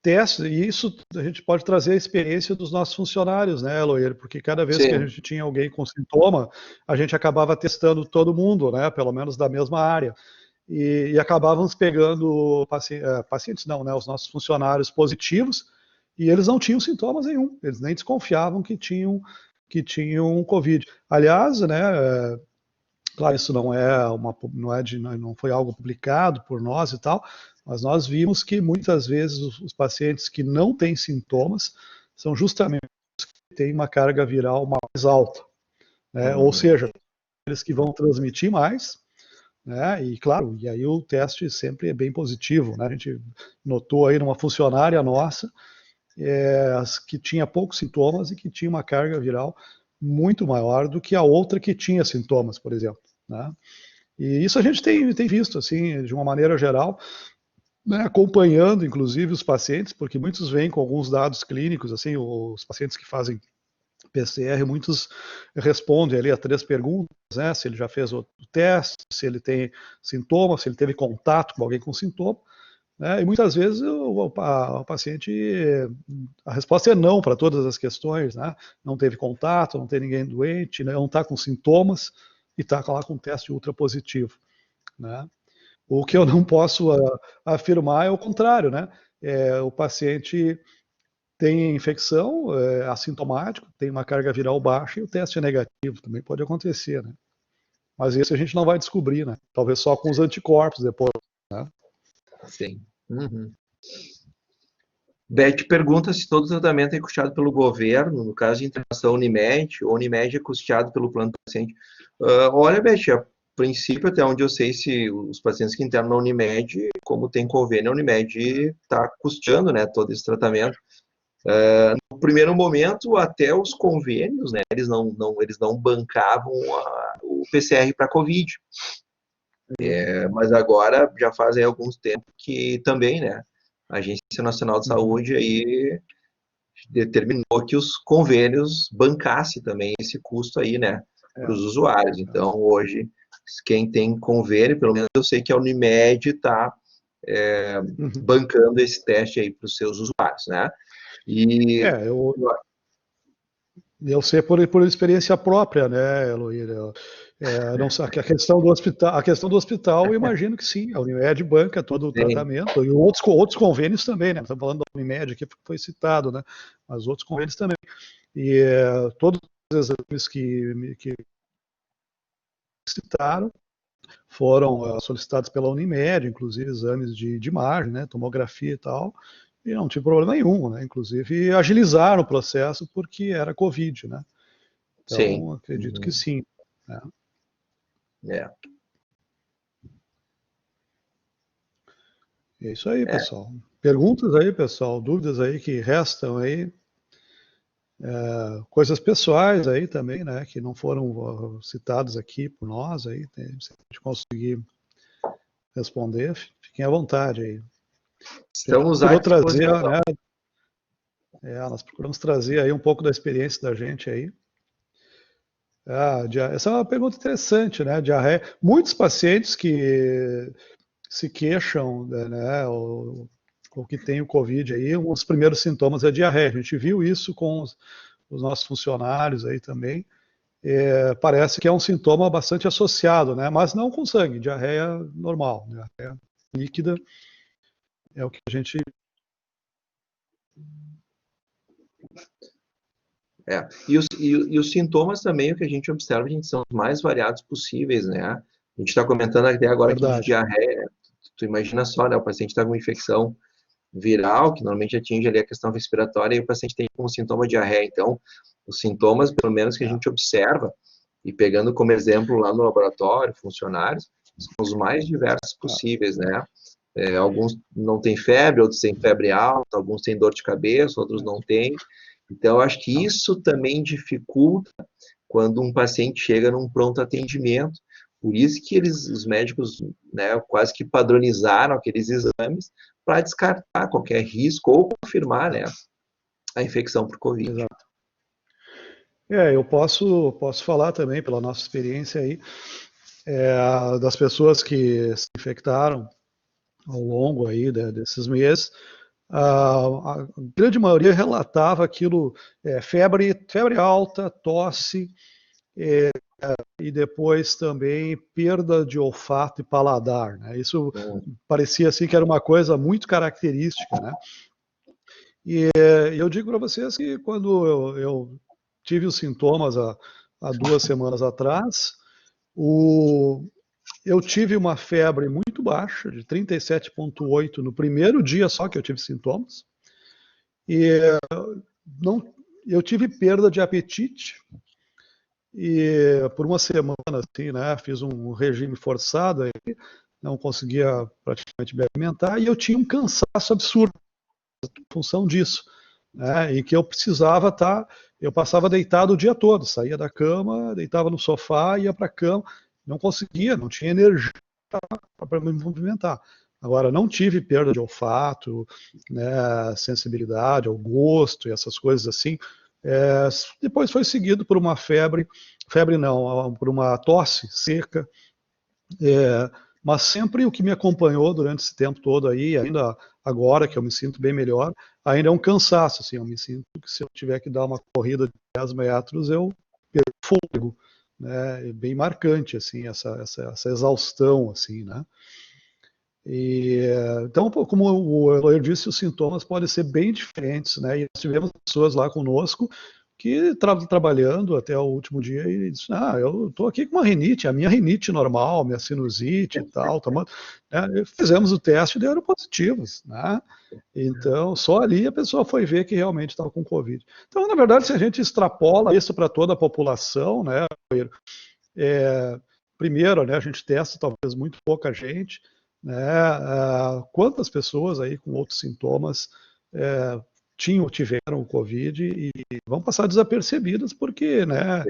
testes, e isso a gente pode trazer a experiência dos nossos funcionários, né, Eloir? Porque cada vez que a sim, gente tinha alguém com sintoma, a gente acabava testando todo mundo, né, pelo menos da mesma área. E acabávamos pegando pacientes, não, né, os nossos funcionários positivos, e eles não tinham sintomas nenhum, eles nem desconfiavam que tinham Covid. Aliás, né, claro, isso não foi algo publicado por nós e tal, mas nós vimos que muitas vezes os pacientes que não têm sintomas são justamente os que têm uma carga viral mais alta, né? Ou seja, eles que vão transmitir mais, né? E claro, e aí o teste sempre é bem positivo, né? A gente notou aí numa funcionária nossa que tinha poucos sintomas e que tinha uma carga viral muito maior do que a outra que tinha sintomas, por exemplo, né? E isso a gente tem visto, assim, de uma maneira geral, né, acompanhando, inclusive, os pacientes, porque muitos vêm com alguns dados clínicos, assim, os pacientes que fazem PCR, muitos respondem ali a 3 perguntas, né, se ele já fez o teste, se ele tem sintomas, se ele teve contato com alguém com sintoma, né, e muitas vezes o paciente, a resposta é não para todas as questões, né, não teve contato, não tem ninguém doente, né, não está com sintomas e está lá com um teste ultra positivo, né. O que eu não posso afirmar é o contrário, né? O paciente tem infecção, é assintomático, tem uma carga viral baixa e o teste é negativo, também pode acontecer, né? Mas isso a gente não vai descobrir, né? Talvez só com os anticorpos depois, né? Sim. Uhum. Beth pergunta se todo tratamento é custeado pelo governo, no caso de internação Unimed, ou Unimed é custeado pelo plano do paciente. Olha, Beth, a princípio, até onde eu sei, se os pacientes que internam na Unimed, como tem convênio, a Unimed está custeando, né, todo esse tratamento. No primeiro momento, até os convênios, né, eles não bancavam o PCR para Covid. Mas agora já fazem alguns tempos que também, né, a Agência Nacional de Saúde aí determinou que os convênios bancassem também esse custo aí, né, para os usuários. Então, hoje, quem tem convênio, pelo menos eu sei que a Unimed está bancando esse teste aí para os seus usuários, né? E eu sei por experiência própria, né, Heloíra? Não sei, a questão do hospital, eu imagino que sim, a Unimed banca todo o tratamento, e outros convênios também, né? Estamos falando da Unimed aqui, foi citado, né? Mas outros convênios também. E todos os exames que citaram foram solicitados pela Unimed, inclusive exames de imagem, né? Tomografia e tal, e não tive problema nenhum, né? Inclusive agilizaram o processo porque era Covid, né? Então, acredito que sim. Né? É isso aí, pessoal. Perguntas aí, pessoal, dúvidas aí que restam aí, coisas pessoais aí também, né, que não foram citadas aqui por nós aí, se a gente conseguir responder, fiquem à vontade aí. Estamos à disposição. Né, nós procuramos trazer aí um pouco da experiência da gente aí. Essa é uma pergunta interessante, né, diarreia. Muitos pacientes que se queixam, né, ou que tem o Covid aí, um dos primeiros sintomas é diarreia. A gente viu isso com os nossos funcionários aí também. Parece que é um sintoma bastante associado, né? Mas não com sangue, diarreia normal, diarreia líquida é o que a gente... E os sintomas também, o que a gente observa, são os mais variados possíveis, né? A gente está comentando até agora aqui de diarreia, né? Tu imagina só, né? O paciente está com uma infecção viral, que normalmente atinge ali a questão respiratória, e o paciente tem como sintoma diarreia. Então, os sintomas, pelo menos que a gente observa, e pegando como exemplo lá no laboratório, funcionários, são os mais diversos possíveis, né? Alguns não têm febre, outros têm febre alta, alguns têm dor de cabeça, outros não têm. Então, eu acho que isso também dificulta quando um paciente chega num pronto atendimento. Por isso que os médicos, né, quase que padronizaram aqueles exames para descartar qualquer risco ou confirmar, né, a infecção por Covid. Exato. Eu posso falar também, pela nossa experiência aí, das pessoas que se infectaram ao longo aí desses meses, a grande maioria relatava aquilo, febre alta, tosse, e depois também perda de olfato e paladar, né? Isso parecia assim que era uma coisa muito característica, né? E eu digo para vocês que quando eu tive os sintomas há 2 semanas atrás, eu tive uma febre muito baixa, de 37,8 no primeiro dia só que eu tive sintomas, e eu tive perda de apetite, e por uma semana, assim, né, fiz um regime forçado, aí, não conseguia praticamente me alimentar, e eu tinha um cansaço absurdo em função disso, né, e que eu precisava eu passava deitado o dia todo, saía da cama, deitava no sofá, ia para a cama, não conseguia, não tinha energia para me movimentar. Agora, não tive perda de olfato, né, sensibilidade ao gosto e essas coisas assim. Depois foi seguido por uma febre não, por uma tosse seca, mas sempre o que me acompanhou durante esse tempo todo aí, ainda agora que eu me sinto bem melhor, ainda é um cansaço, assim, eu me sinto que se eu tiver que dar uma corrida de 10 metros, eu perco fôlego, né, é bem marcante, assim, essa exaustão, assim, né. Então, como o Eloy disse, os sintomas podem ser bem diferentes, né? E nós tivemos pessoas lá conosco que trabalhando até o último dia e disse, eu estou aqui com uma rinite, a minha rinite normal, minha sinusite e tal, né? Fizemos o teste e deram positivos, né? Então, só ali a pessoa foi ver que realmente estava com Covid. Então, na verdade, se a gente extrapola isso para toda a população, né? Primeiro, né, a gente testa talvez muito pouca gente, né? Quantas pessoas aí com outros sintomas tiveram o Covid e vão passar desapercebidas porque, né,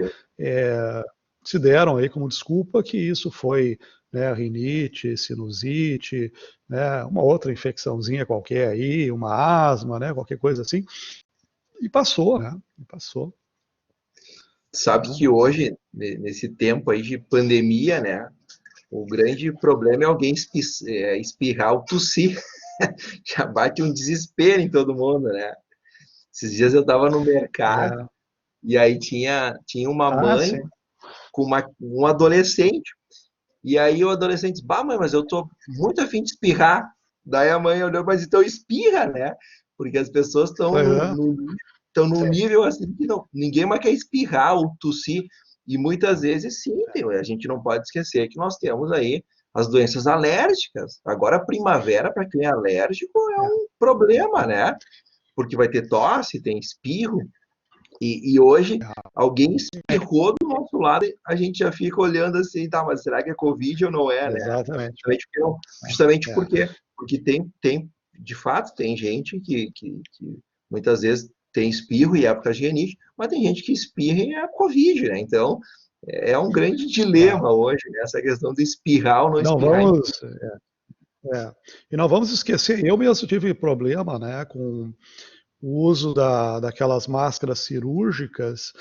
se deram aí como desculpa que isso foi, né, rinite, sinusite, né, uma outra infecçãozinha qualquer aí, uma asma, né, qualquer coisa assim, e passou, né? E passou. Sabe que hoje, nesse tempo aí de pandemia, né, o grande problema é alguém espirrar ou tossir. Já bate um desespero em todo mundo, né? Esses dias eu estava no mercado e aí tinha uma mãe Sim. com um adolescente. E aí o adolescente disse, bah, mãe, mas eu tô muito afim de espirrar. Daí a mãe olhou, mas então espirra, né? Porque as pessoas estão num nível assim que ninguém mais quer espirrar ou tossir. E muitas vezes, sim, a gente não pode esquecer que nós temos aí as doenças alérgicas. Agora, a primavera, para quem é alérgico, é um problema, né? Porque vai ter tosse, tem espirro. E hoje, alguém espirrou do nosso lado, a gente já fica olhando assim, tá, mas será que é Covid ou não é, né? Exatamente. Justamente porque de fato, tem gente que muitas vezes tem espirro e época de rinite, mas tem gente que espirra e é Covid, né? Então, é um grande dilema hoje, né? Essa questão de espirrar ou não espirrar. E não vamos esquecer, eu mesmo tive problema, né, com o uso daquelas máscaras cirúrgicas,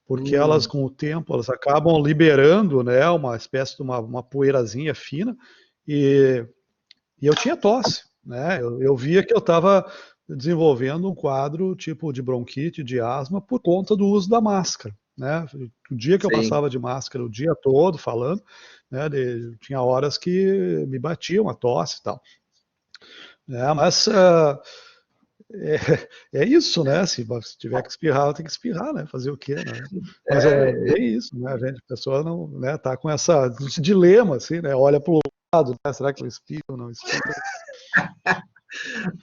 porque elas, com o tempo, elas acabam liberando, né, uma espécie de uma poeirazinha fina, e eu tinha tosse, né, eu via que eu estava desenvolvendo um quadro tipo de bronquite, de asma, por conta do uso da máscara, né, o dia que eu passava de máscara, o dia todo falando, né, tinha horas que me batia uma tosse e tal, mas é isso, né? Se tiver que espirrar, tem que espirrar, né? Fazer o quê, né? Mas é bem isso, né? A pessoa não, né, tá com esse dilema, assim, né? Olha para o lado, né? Será que eu espirro ou não espirro?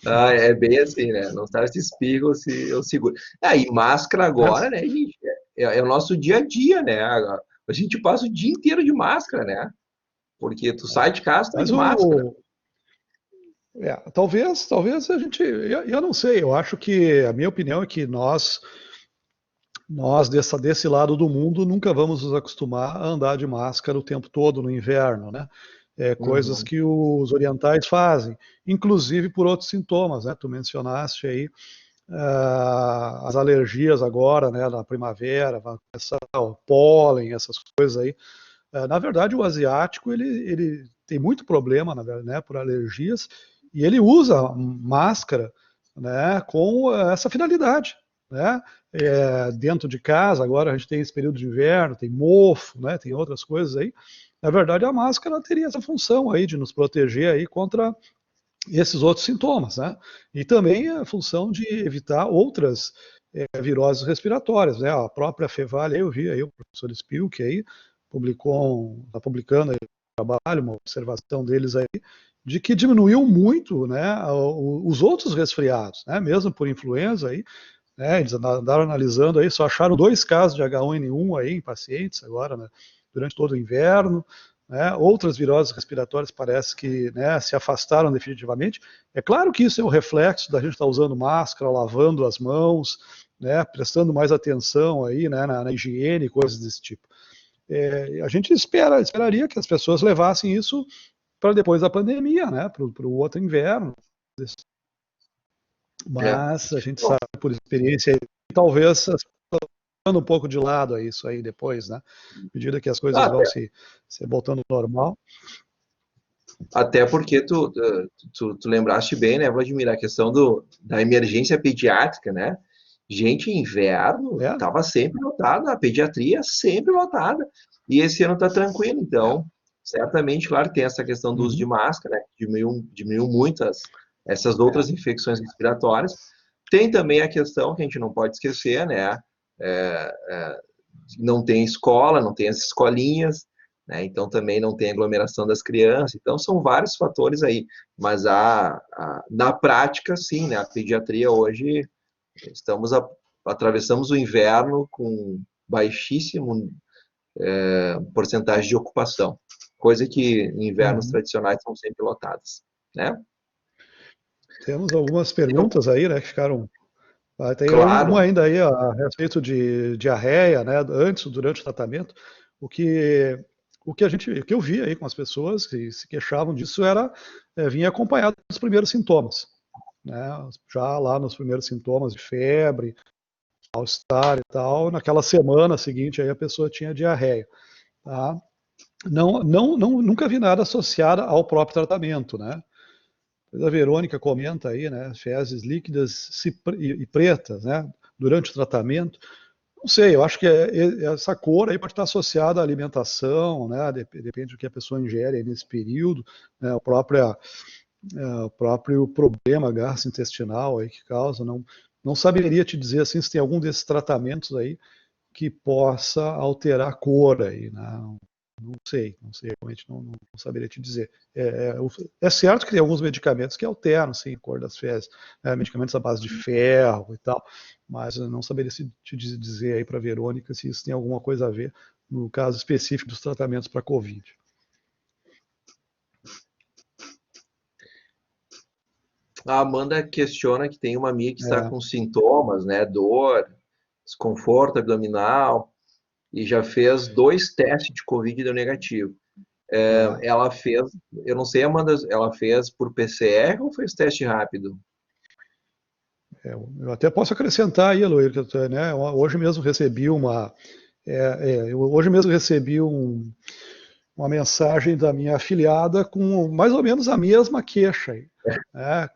É bem assim, né? Não sabe se espirra ou se eu seguro. E máscara agora, né, gente? É o nosso dia a dia, né? A gente passa o dia inteiro de máscara, né? Porque tu sai de casa, tá de máscara. Talvez a gente, eu não sei, eu acho que a minha opinião é que nós desse lado do mundo nunca vamos nos acostumar a andar de máscara o tempo todo no inverno, né? Coisas que os orientais fazem, inclusive por outros sintomas, né? Tu mencionaste aí as alergias agora, né? Na primavera, o pólen, essas coisas aí. Na verdade, o asiático ele tem muito problema, né? Por alergias. E ele usa máscara, né, com essa finalidade, né? Dentro de casa, agora a gente tem esse período de inverno, tem mofo, né, tem outras coisas aí. Na verdade, a máscara teria essa função aí de nos proteger aí contra esses outros sintomas, né? E também a função de evitar outras viroses respiratórias, né? A própria Fevale, eu vi aí o professor Spilk aí está publicando aí um trabalho, uma observação deles aí, de que diminuiu muito, né, os outros resfriados, né, mesmo por influenza aí, né, eles andaram analisando aí, só acharam 2 casos de H1N1 aí em pacientes agora, né, durante todo o inverno, né, outras viroses respiratórias parece que, né, se afastaram definitivamente. É claro que isso é o reflexo da gente estar usando máscara, lavando as mãos, né, prestando mais atenção aí, né, na higiene, coisas desse tipo. a gente esperaria que as pessoas levassem isso para depois da pandemia, né, para o outro inverno. É. Mas a gente Bom, sabe por experiência, talvez um pouco de lado a isso aí depois, né? À medida que as coisas vão até, se voltando ao normal. até porque tu lembraste bem, né, Vladimir, a questão da emergência pediátrica, né? Gente, inverno É, estava sempre lotada, a pediatria sempre lotada. E esse ano está tranquilo, é. então, certamente, claro, tem essa questão do uso de Uhum, máscara, né? Diminuiu muito essas é. outras infecções respiratórias. Tem também a questão que a gente não pode esquecer, né? Não tem escola, não tem as escolinhas, né? Então também não tem aglomeração das crianças. Então são vários fatores aí. Mas na prática, sim, né? A pediatria hoje atravessamos o inverno com baixíssimo porcentagem de ocupação, coisa que em invernos Uhum. tradicionais são sempre lotadas, né? Temos algumas Então, perguntas aí, né, que ficaram. Tem uma claro, ainda aí a respeito de diarreia, né, antes, durante o tratamento. O que, o que eu vi aí com as pessoas que se queixavam disso vinha acompanhado dos primeiros sintomas, né, já lá nos primeiros sintomas de febre, mal-estar e tal, naquela semana seguinte aí a pessoa tinha diarreia, tá? Nunca vi nada associado ao próprio tratamento, né? A Verônica comenta aí, né, fezes líquidas e pretas, né, durante o tratamento. Não sei, eu acho que essa cor aí pode estar associada à alimentação, né, depende do que a pessoa ingere nesse período, né, o próprio problema gastrointestinal aí que causa. Não saberia te dizer assim se tem algum desses tratamentos aí que possa alterar a cor aí, né? Não sei, realmente não saberia te dizer. É certo que tem alguns medicamentos que alteram, sim, a cor das fezes, né, medicamentos à base de ferro e tal, mas eu não saberia te dizer aí para a Verônica se isso tem alguma coisa a ver no caso específico dos tratamentos para Covid. a Amanda questiona que tem uma amiga que está É, com sintomas, né? Dor, desconforto abdominal, e já fez 2 testes de Covid e deu negativo. é, Ela fez, eu não sei, Amanda, ela fez por PCR ou fez teste rápido? eu até posso acrescentar aí, Aloysio, né, hoje mesmo recebi hoje mesmo recebi uma mensagem da minha afiliada com mais ou menos a mesma queixa aí. Aham.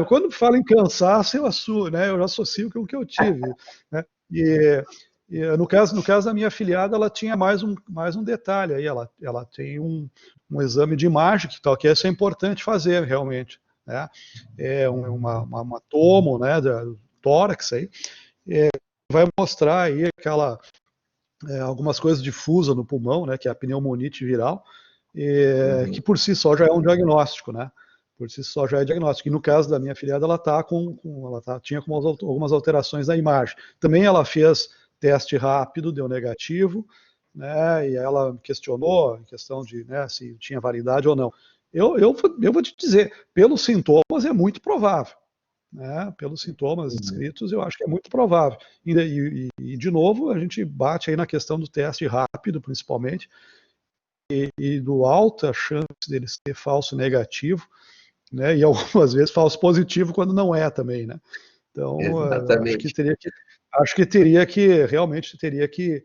Quando falo em cansaço, né, eu já associo com o que eu tive. Né? E, no caso da minha afiliada, ela tinha mais um detalhe aí, ela tem um exame de imagem, que isso é importante fazer realmente. Né? Uma tomo, né, do tórax aí, vai mostrar aí algumas coisas difusas no pulmão, né, que é a pneumonite viral, que Uhum. por si só já é um diagnóstico, né? Por si só já é diagnóstico. E no caso da minha filhada, tinha algumas alterações na imagem. Também ela fez teste rápido, deu negativo, né? E ela questionou a questão de, né, se tinha validade ou não. Eu vou te dizer, pelos sintomas é muito provável. Né, pelos sintomas Uhum. descritos, eu acho que é muito provável. De novo, a gente bate aí na questão do teste rápido, principalmente, e do alta chance dele ser falso negativo, né, e algumas vezes falso positivo quando não é também, né. Então, Exatamente. acho que realmente teria que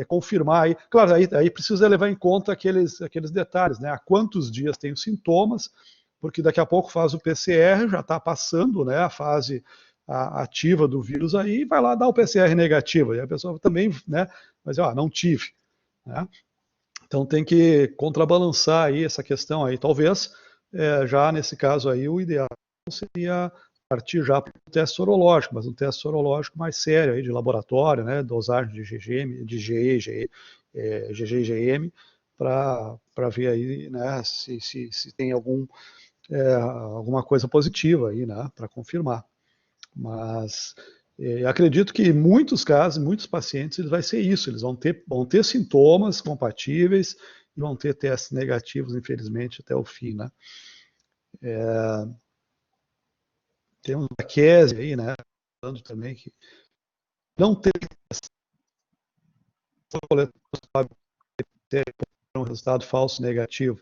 confirmar aí. Claro, aí precisa levar em conta aqueles detalhes, né? Há quantos dias tem os sintomas, porque daqui a pouco faz o PCR, já está passando, né, a fase ativa do vírus aí, vai lá dar o PCR negativo, e a pessoa também, né, mas não tive, né? Então tem que contrabalançar aí essa questão aí. Talvez, já nesse caso aí, o ideal seria partir já para o teste sorológico, mas um teste sorológico mais sério aí de laboratório, né, dosagem de GGM, de GE, GG e GM, para ver aí, né, se tem alguma coisa positiva aí, né, para confirmar. Mas acredito que em muitos casos, muitos pacientes, vai ser isso. Eles vão ter sintomas compatíveis e vão ter testes negativos, infelizmente, até o fim, né? Tem um Laquese aí, né? Falando também que não tem coletor, um resultado falso negativo.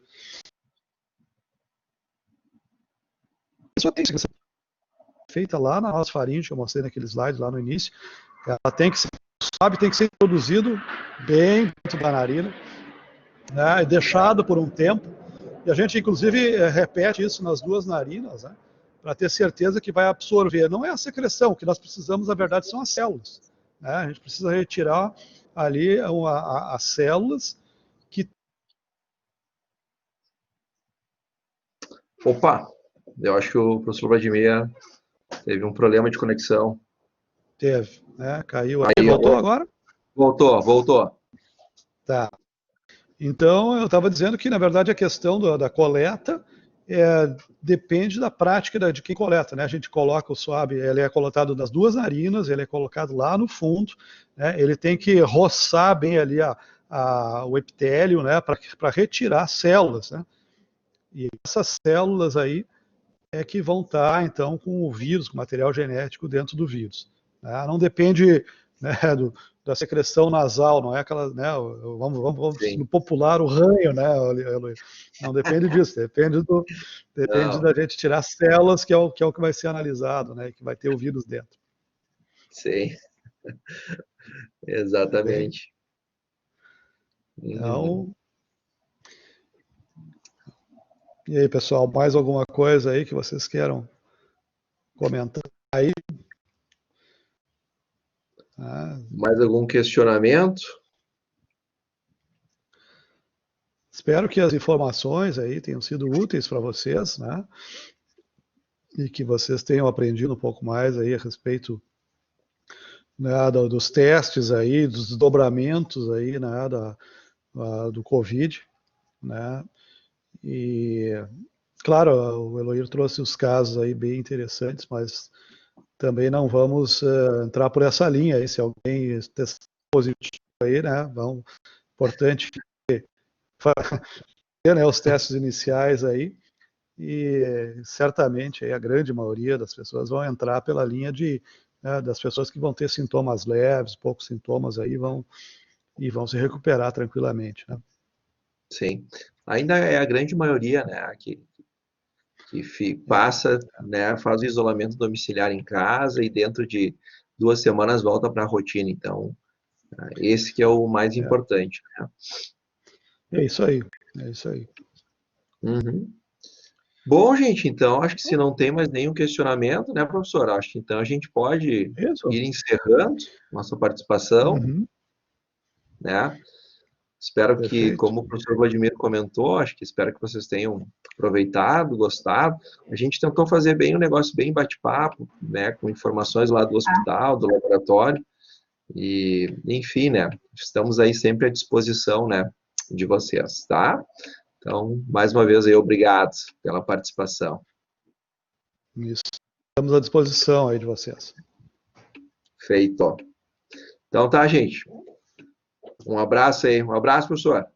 A pessoa tem que ser feita lá na nasofaringe, que eu mostrei naquele slide lá no início. Ela tem que ser, tem que ser introduzido bem dentro da narina, né, deixado por um tempo. E a gente, inclusive, repete isso nas duas narinas, né, para ter certeza que vai absorver. Não é a secreção, o que nós precisamos, na verdade, são as células. Né? A gente precisa retirar ali as células que... Opa, eu acho que o professor Vladimir teve um problema de conexão. Teve, né? Caiu aí. Voltou agora? Voltou. Tá. Então, eu estava dizendo que, na verdade, a questão da coleta depende da prática de quem coleta, né? A gente coloca o swab, ele é colocado nas duas narinas, ele é colocado lá no fundo, né? Ele tem que roçar bem ali o epitélio, né? Para retirar células, né? E essas células aí é que vão estar, então, com o vírus, com o material genético dentro do vírus. Né? Não depende, né, da secreção nasal, não é aquela, né, vamos no popular, o ranho, né, não depende disso, depende da gente tirar células, que é o que vai ser analisado, né, que vai ter o vírus dentro. Sim, exatamente. Então, e aí, pessoal, mais alguma coisa aí que vocês queiram comentar aí? Mais algum questionamento? Espero que as informações aí tenham sido úteis para vocês, né? E que vocês tenham aprendido um pouco mais aí a respeito, né, dos testes aí, dos desdobramentos aí, né, do Covid, né? E, claro, o Eloir trouxe os casos aí bem interessantes, mas também não vamos entrar por essa linha aí, se alguém testar positivo aí, né? Importante fazer, né, os testes iniciais aí, e certamente aí a grande maioria das pessoas vão entrar pela linha né, das pessoas que vão ter sintomas leves, poucos sintomas aí, vão se recuperar tranquilamente. Né? Sim, ainda é a grande maioria, né, que passa, né, faz o isolamento domiciliar em casa e dentro de 2 semanas volta para a rotina. Então, esse que é o mais importante. Né? É isso aí, é isso aí. Uhum. Bom, gente, então, acho que se não tem mais nenhum questionamento, né, professor? Acho que então a gente pode ir encerrando nossa participação, né? Espero que, como o professor Vladimir comentou, espero que vocês tenham aproveitado, gostado. A gente tentou fazer bem um negócio bem bate-papo, né, com informações lá do hospital, do laboratório, e, enfim, né, estamos aí sempre à disposição, né, de vocês, tá? Então, mais uma vez aí, obrigado pela participação. Isso. Estamos à disposição aí de vocês. Feito. Então tá, gente. Um abraço aí. Um abraço, professor.